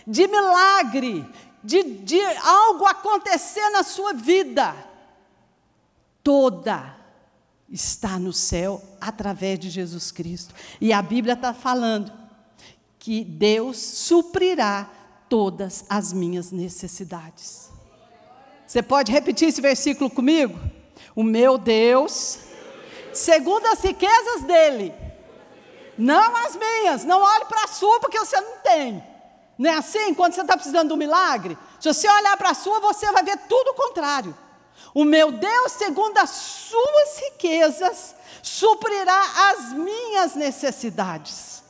de milagre, de algo acontecer na sua vida, toda está no céu através de Jesus Cristo. E a Bíblia está falando que Deus suprirá todas as minhas necessidades. Você pode repetir esse versículo comigo? O meu Deus, segundo as riquezas dele, não as minhas. Não olhe para a sua, porque você não tem. Não é assim? Quando você está precisando de um milagre, se você olhar para a sua, você vai ver tudo o contrário. O meu Deus, segundo as suas riquezas, suprirá as minhas necessidades,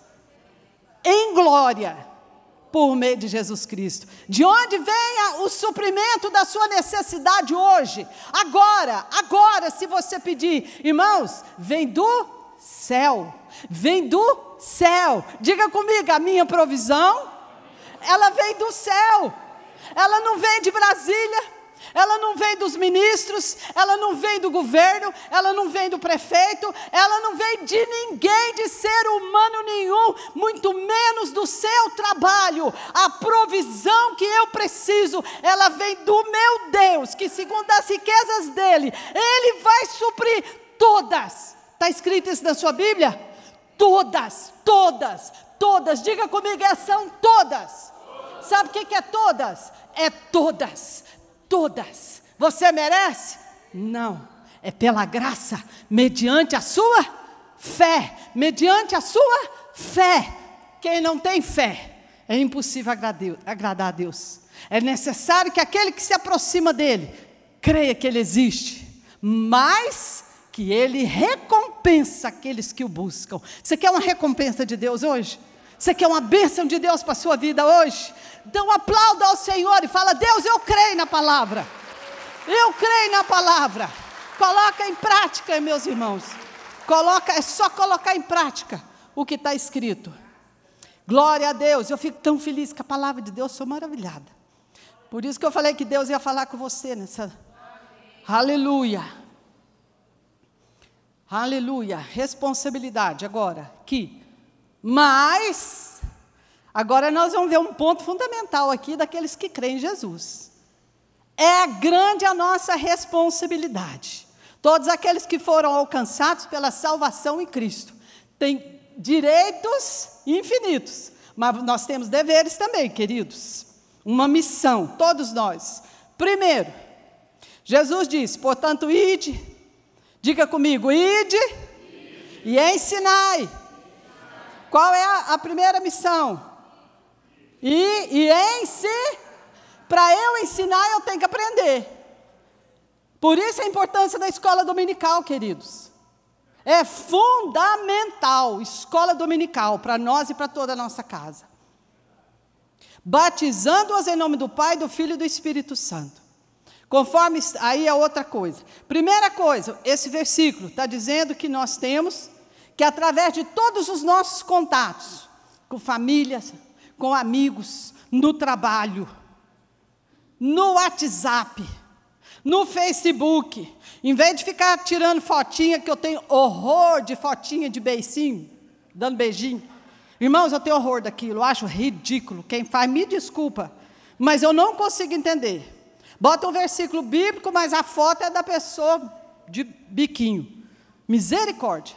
em glória, por meio de Jesus Cristo. De onde vem o suprimento da sua necessidade hoje? Agora, se você pedir, irmãos, vem do céu. Vem do céu. Diga comigo, a minha provisão, ela vem do céu. Ela não vem de Brasília, ela não vem dos ministros, ela não vem do governo, ela não vem do prefeito, ela não vem de ninguém, de ser humano nenhum, muito menos do seu trabalho. A provisão que eu preciso, ela vem do meu Deus, que segundo as riquezas dele, ele vai suprir todas. Está escrito isso na sua Bíblia? Todas, todas, todas. Diga comigo, são todas. Sabe o que é todas? É todas, todas. Você merece? Não. É pela graça, mediante a sua fé. Mediante a sua fé. Quem não tem fé, é impossível agradar a Deus. É necessário que aquele que se aproxima dele, creia que ele existe, mas que ele recompensa aqueles que o buscam. Você quer uma recompensa de Deus hoje? Você quer uma bênção de Deus para a sua vida hoje? Então aplauda ao Senhor e fala: Deus, eu creio na palavra. Eu creio na palavra. Coloca em prática, meus irmãos. É só colocar em prática o que está escrito. Glória a Deus. Eu fico tão feliz com a palavra de Deus, sou maravilhada. Por isso que eu falei que Deus ia falar com você nessa. Aleluia. Aleluia. Responsabilidade. Agora, aqui. Mas, agora nós vamos ver um ponto fundamental aqui daqueles que creem em Jesus. É grande a nossa responsabilidade. Todos aqueles que foram alcançados pela salvação em Cristo têm direitos infinitos, mas nós temos deveres também, queridos. Uma missão, todos nós. Primeiro, Jesus disse, portanto, ide, diga comigo, ide e ensinai. Qual é a primeira missão? E ensinar. Para eu ensinar, eu tenho que aprender. Por isso a importância da escola dominical, queridos. É fundamental, escola dominical, para nós e para toda a nossa casa. Batizando-os em nome do Pai, do Filho e do Espírito Santo. Conforme, aí é outra coisa. Primeira coisa, esse versículo está dizendo que nós temos que através de todos os nossos contatos, com famílias, com amigos, no trabalho, no WhatsApp, no Facebook, em vez de ficar tirando fotinha, que eu tenho horror de fotinha de beicinho, dando beijinho. Irmãos, eu tenho horror daquilo, eu acho ridículo. Quem faz, me desculpa, mas eu não consigo entender. Bota um versículo bíblico, mas a foto é da pessoa de biquinho. Misericórdia.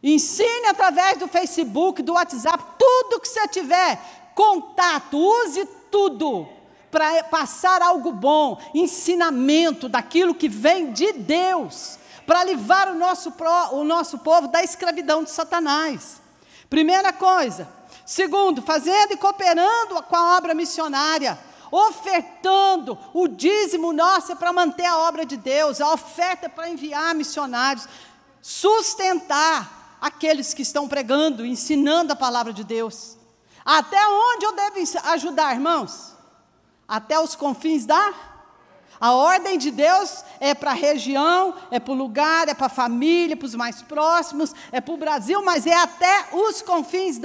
Ensine através do Facebook, do WhatsApp, tudo que você tiver, contato, use tudo. Para passar algo bom, ensinamento daquilo que vem de Deus, para livrar o nosso povo da escravidão de Satanás. Primeira coisa. Segundo, fazendo e cooperando com a obra missionária, ofertando o dízimo nosso é para manter a obra de Deus, a oferta é para enviar missionários, sustentar aqueles que estão pregando, ensinando a palavra de Deus. Até onde eu devo ajudar, irmãos? Até os confins a ordem de Deus é para a região, é para o lugar, é para a família, para os mais próximos, é para o Brasil, mas é até os confins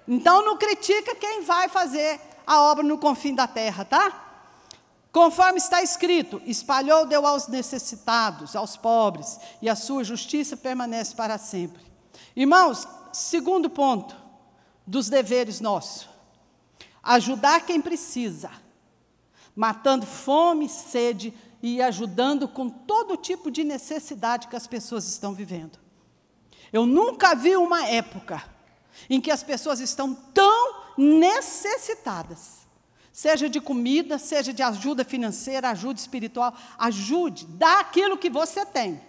Então não critica quem vai fazer a obra no confim da terra, tá? Conforme está escrito, espalhou, deu aos necessitados, aos pobres, e a sua justiça permanece para sempre. Irmãos, segundo ponto dos deveres nossos. Ajudar quem precisa, matando fome, sede e ajudando com todo tipo de necessidade que as pessoas estão vivendo. Eu nunca vi uma época em que as pessoas estão tão necessitadas, seja de comida, seja de ajuda financeira, ajuda espiritual, ajude, dá aquilo que você tem.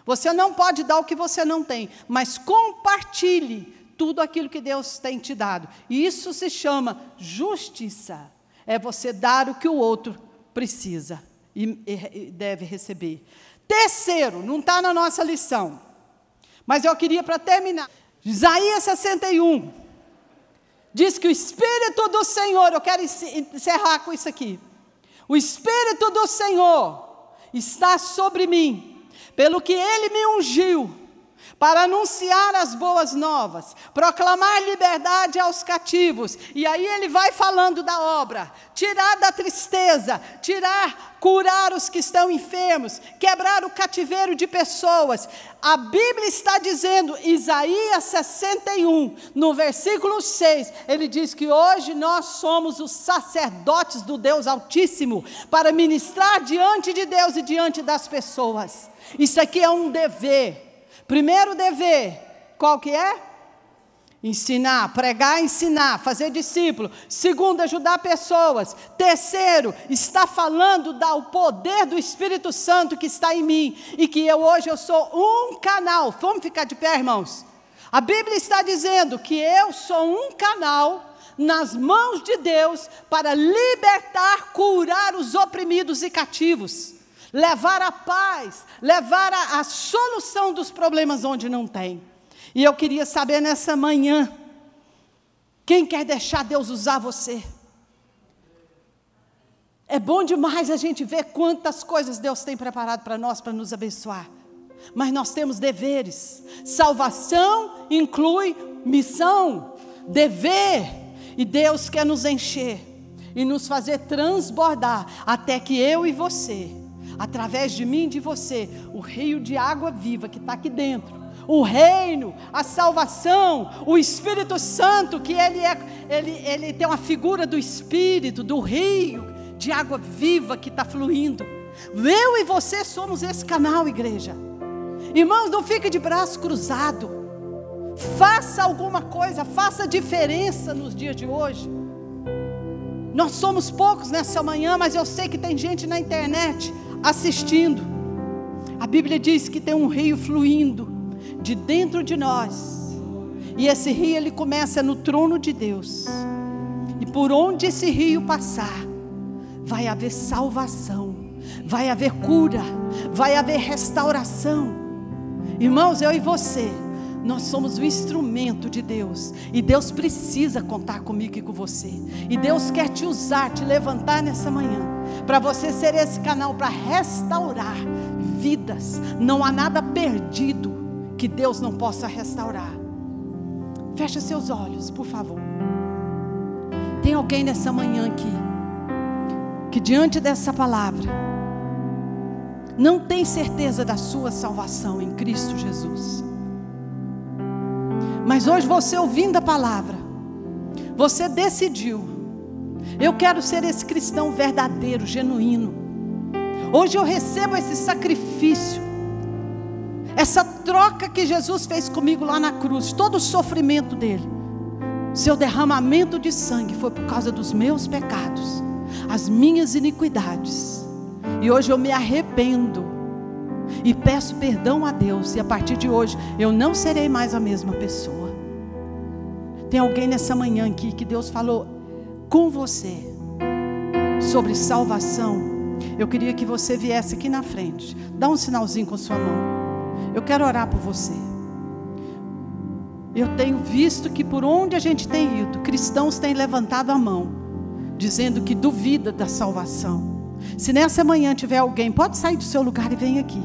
Você não pode dar o que você não tem, mas compartilhe tudo aquilo que Deus tem te dado. E isso se chama justiça. É você dar o que o outro precisa e deve receber. Terceiro, não está na nossa lição, mas eu queria para terminar. Isaías 61, diz que o Espírito do Senhor, eu quero encerrar com isso aqui. O Espírito do Senhor está sobre mim, pelo que Ele me ungiu, para anunciar as boas novas, proclamar liberdade aos cativos. E aí ele vai falando da obra, tirar da tristeza, curar os que estão enfermos, quebrar o cativeiro de pessoas. A Bíblia está dizendo, Isaías 61, no versículo 6, ele diz que hoje nós somos os sacerdotes do Deus Altíssimo, para ministrar diante de Deus e diante das pessoas. Isso aqui é um dever. Primeiro dever, qual que é? Ensinar, pregar, ensinar, fazer discípulo. Segundo, ajudar pessoas. Terceiro, está falando do poder do Espírito Santo que está em mim. E que hoje eu sou um canal. Vamos ficar de pé, irmãos? A Bíblia está dizendo que eu sou um canal nas mãos de Deus para libertar, curar os oprimidos e cativos. Levar a paz, levar a solução dos problemas onde não tem. E eu queria saber nessa manhã, quem quer deixar Deus usar você? É bom demais a gente ver quantas coisas Deus tem preparado para nós, para nos abençoar. Mas nós temos deveres. Salvação inclui missão. dever, e Deus quer nos encher e nos fazer transbordar, até que eu e você, através de mim e de você, o rio de água viva que está aqui dentro, o reino, a salvação, o Espírito Santo, que ele tem uma figura do Espírito, do rio de água viva que está fluindo. Eu e você somos esse canal, igreja. Irmãos, não fique de braço cruzado. Faça alguma coisa, faça diferença nos dias de hoje. Nós somos poucos nessa manhã, mas eu sei que tem gente na internet assistindo. A Bíblia diz que tem um rio fluindo de dentro de nós, e esse rio ele começa no trono de Deus, e por onde esse rio passar, vai haver salvação, vai haver cura, vai haver restauração. Irmãos, eu e você, nós somos o instrumento de Deus, e Deus precisa contar comigo e com você, e Deus quer te usar, te levantar nessa manhã, para você ser esse canal para restaurar vidas. Não há nada perdido que Deus não possa restaurar. Feche seus olhos, por favor. Tem alguém nessa manhã aqui que diante dessa palavra não tem certeza da sua salvação em Cristo Jesus, mas hoje você ouvindo a palavra, você decidiu: eu quero ser esse cristão verdadeiro, genuíno. Hoje eu recebo esse sacrifício, essa troca que Jesus fez comigo lá na cruz, todo o sofrimento dele, seu derramamento de sangue foi por causa dos meus pecados, as minhas iniquidades, e hoje eu me arrependo e peço perdão a Deus, e a partir de hoje eu não serei mais a mesma pessoa. Tem alguém nessa manhã aqui que Deus falou com você sobre salvação? Eu queria que você viesse aqui na frente, dá um sinalzinho com sua mão. Eu quero orar por você. Eu tenho visto que por onde a gente tem ido, cristãos têm levantado a mão, dizendo que duvida da salvação. Se nessa manhã tiver alguém, pode sair do seu lugar e vem aqui,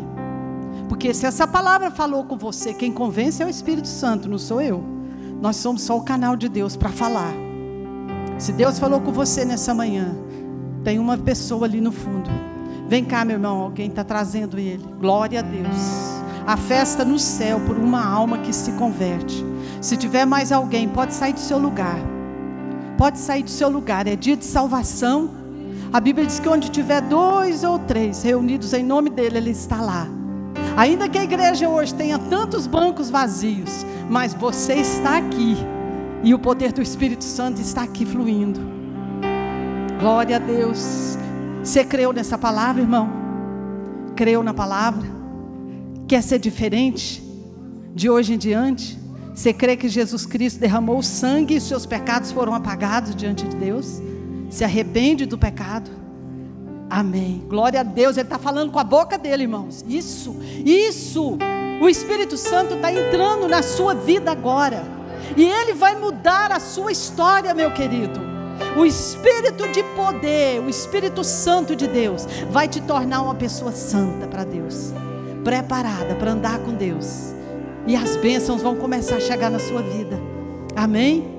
porque se essa palavra falou com você, quem convence é o Espírito Santo, não sou eu. Nós somos só o canal de Deus para falar. Se Deus falou com você nessa manhã, tem uma pessoa ali no fundo. Vem cá, meu irmão, alguém está trazendo ele. Glória a Deus. A festa no céu por uma alma que se converte. Se tiver mais alguém, pode sair do seu lugar. Pode sair do seu lugar. É dia de salvação. A Bíblia diz que onde tiver 2 ou 3 reunidos em nome dele, ele está lá. Ainda que a igreja hoje tenha tantos bancos vazios, mas você está aqui, e o poder do Espírito Santo está aqui fluindo. Glória a Deus. Você creu nessa palavra, irmão? Creu na palavra? Quer ser diferente de hoje em diante? Você crê que Jesus Cristo derramou o sangue e seus pecados foram apagados diante de Deus? Se arrepende do pecado? Amém. Glória a Deus. Ele está falando com a boca dele, irmãos. Isso. O Espírito Santo está entrando na sua vida agora, e ele vai mudar a sua história, meu querido. O Espírito de poder, o Espírito Santo de Deus vai te tornar uma pessoa santa para Deus, preparada para andar com Deus, e as bênçãos vão começar a chegar na sua vida. Amém?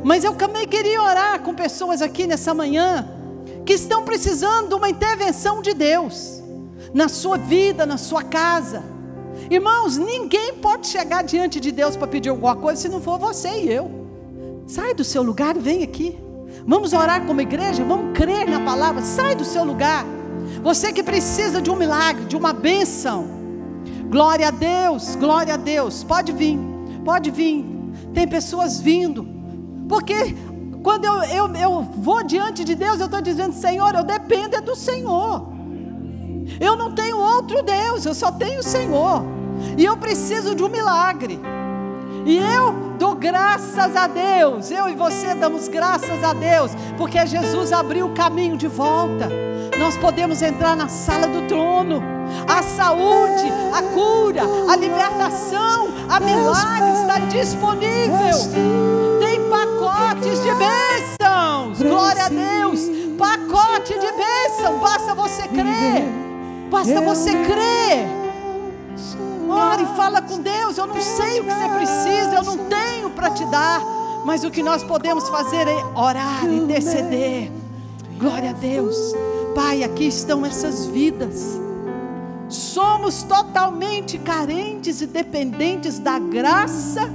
Mas eu também queria orar com pessoas aqui nessa manhã que estão precisando de uma intervenção de Deus na sua vida, na sua casa. Irmãos, ninguém pode chegar diante de Deus para pedir alguma coisa se não for você e eu. Sai do seu lugar e vem aqui. Vamos orar como igreja, vamos crer na palavra. Sai do seu lugar. Você que precisa de um milagre, de uma bênção. Glória a Deus, glória a Deus. Pode vir, pode vir. Tem pessoas vindo, porque quando eu vou diante de Deus, eu estou dizendo: Senhor, eu dependo do Senhor. Eu não tenho outro Deus, eu só tenho o Senhor, e eu preciso de um milagre. E eu dou graças a Deus, eu e você damos graças a Deus, porque Jesus abriu o caminho de volta. Nós podemos entrar na sala do trono. A saúde, a cura, a libertação, a milagre está disponível. Tem pacotes de bênçãos. Glória a Deus. Pacote de bênção. Basta você crer. Basta você crer. Ore e fala com Deus. Eu não sei o que você precisa, eu não tenho para te dar, Mas o que nós podemos fazer é orar, interceder. Glória a Deus. Pai, aqui estão essas vidas. Somos totalmente carentes e dependentes da graça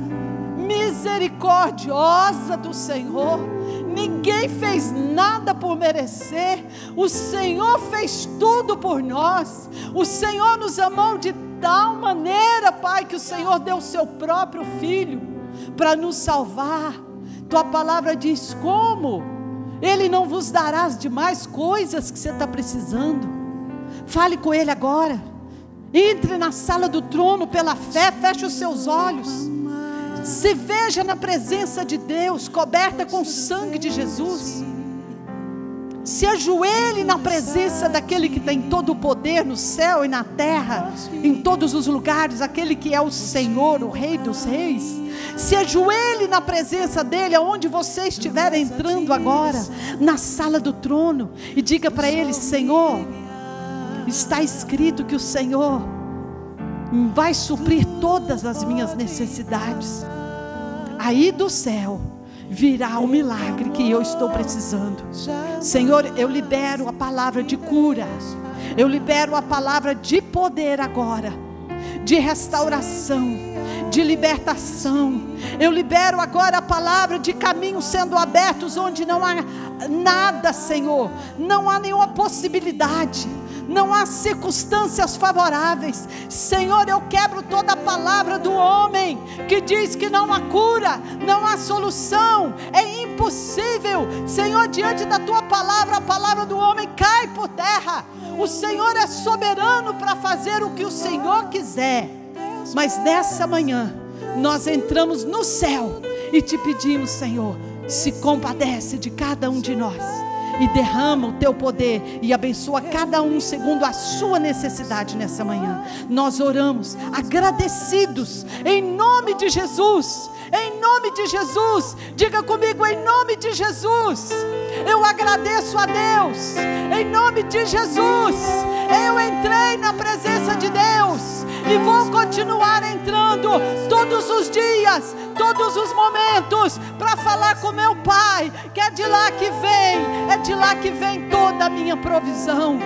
misericordiosa do Senhor. Ninguém fez nada por merecer. O Senhor fez tudo por nós. O Senhor nos amou de tal maneira, Pai, que o Senhor deu o seu próprio Filho para nos salvar. Tua palavra diz: como? Ele não vos dará as demais coisas que você está precisando. Fale com Ele agora. Entre na sala do trono pela fé, feche os seus olhos. Se veja na presença de Deus, coberta com o sangue de Jesus. Se ajoelhe na presença daquele que tem todo o poder no céu e na terra, em todos os lugares, aquele que é o Senhor, o Rei dos Reis. Se ajoelhe na presença dele, aonde você estiver entrando agora, na sala do trono, e diga para ele: Senhor, está escrito que o Senhor vai suprir todas as minhas necessidades. Aí do céu virá o milagre que eu estou precisando. Senhor, eu libero a palavra de cura, eu libero a palavra de poder agora, de restauração, de libertação. Eu libero agora a palavra de caminhos sendo abertos onde não há nada, Senhor. Não há nenhuma possibilidade, não há circunstâncias favoráveis. Senhor, eu quebro toda a palavra do homem que diz que não há cura, não há solução, é impossível. Senhor, diante da tua palavra, a palavra do homem cai por terra. O Senhor é soberano para fazer o que o Senhor quiser. Mas nessa manhã nós entramos no céu e te pedimos, Senhor, se compadece de cada um de nós e derrama o teu poder e abençoa cada um segundo a sua necessidade nessa manhã. Nós oramos agradecidos em nome de Jesus. Em nome de Jesus, diga comigo: em nome de Jesus, eu agradeço a Deus. Em nome de Jesus, eu entrei na presença de Deus e vou continuar entrando todos os dias, todos os momentos, para falar com meu Pai, que é de lá que vem toda a minha provisão.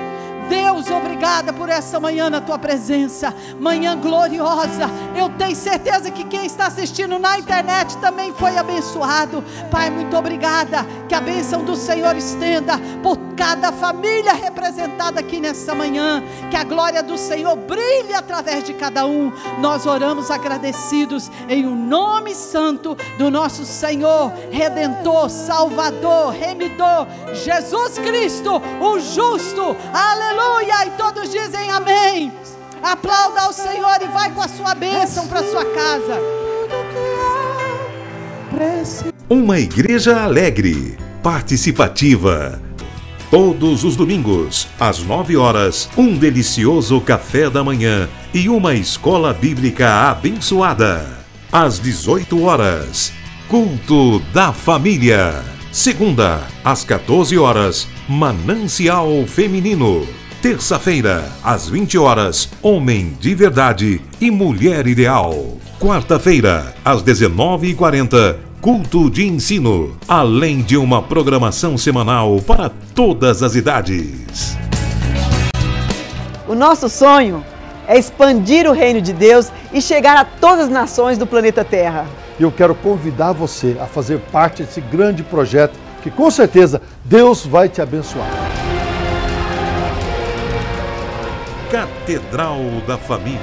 Deus, obrigada por essa manhã na tua presença, manhã gloriosa. Eu tenho certeza que quem está assistindo na internet também foi abençoado. Pai, muito obrigada, que a bênção do Senhor estenda por cada família representada aqui nessa manhã, que a glória do Senhor brilhe através de cada um. Nós oramos agradecidos em o nome santo do nosso Senhor, Redentor, Salvador, Remidor, Jesus Cristo, o justo. Aleluia! E todos dizem amém. Aplauda ao Senhor e vai com a sua bênção para sua casa. Uma igreja alegre, participativa. Todos os domingos, às 9 horas, um delicioso café da manhã e uma escola bíblica abençoada. Às 18 horas, culto da família. Segunda, às 14 horas, Manancial Feminino. Terça-feira, às 20 horas, Homem de Verdade e Mulher Ideal. Quarta-feira, às 19h40, culto de ensino, além de uma programação semanal para todas as idades. O nosso sonho é expandir o reino de Deus e chegar a todas as nações do planeta Terra. E eu quero convidar você a fazer parte desse grande projeto que com certeza Deus vai te abençoar. Catedral da Família.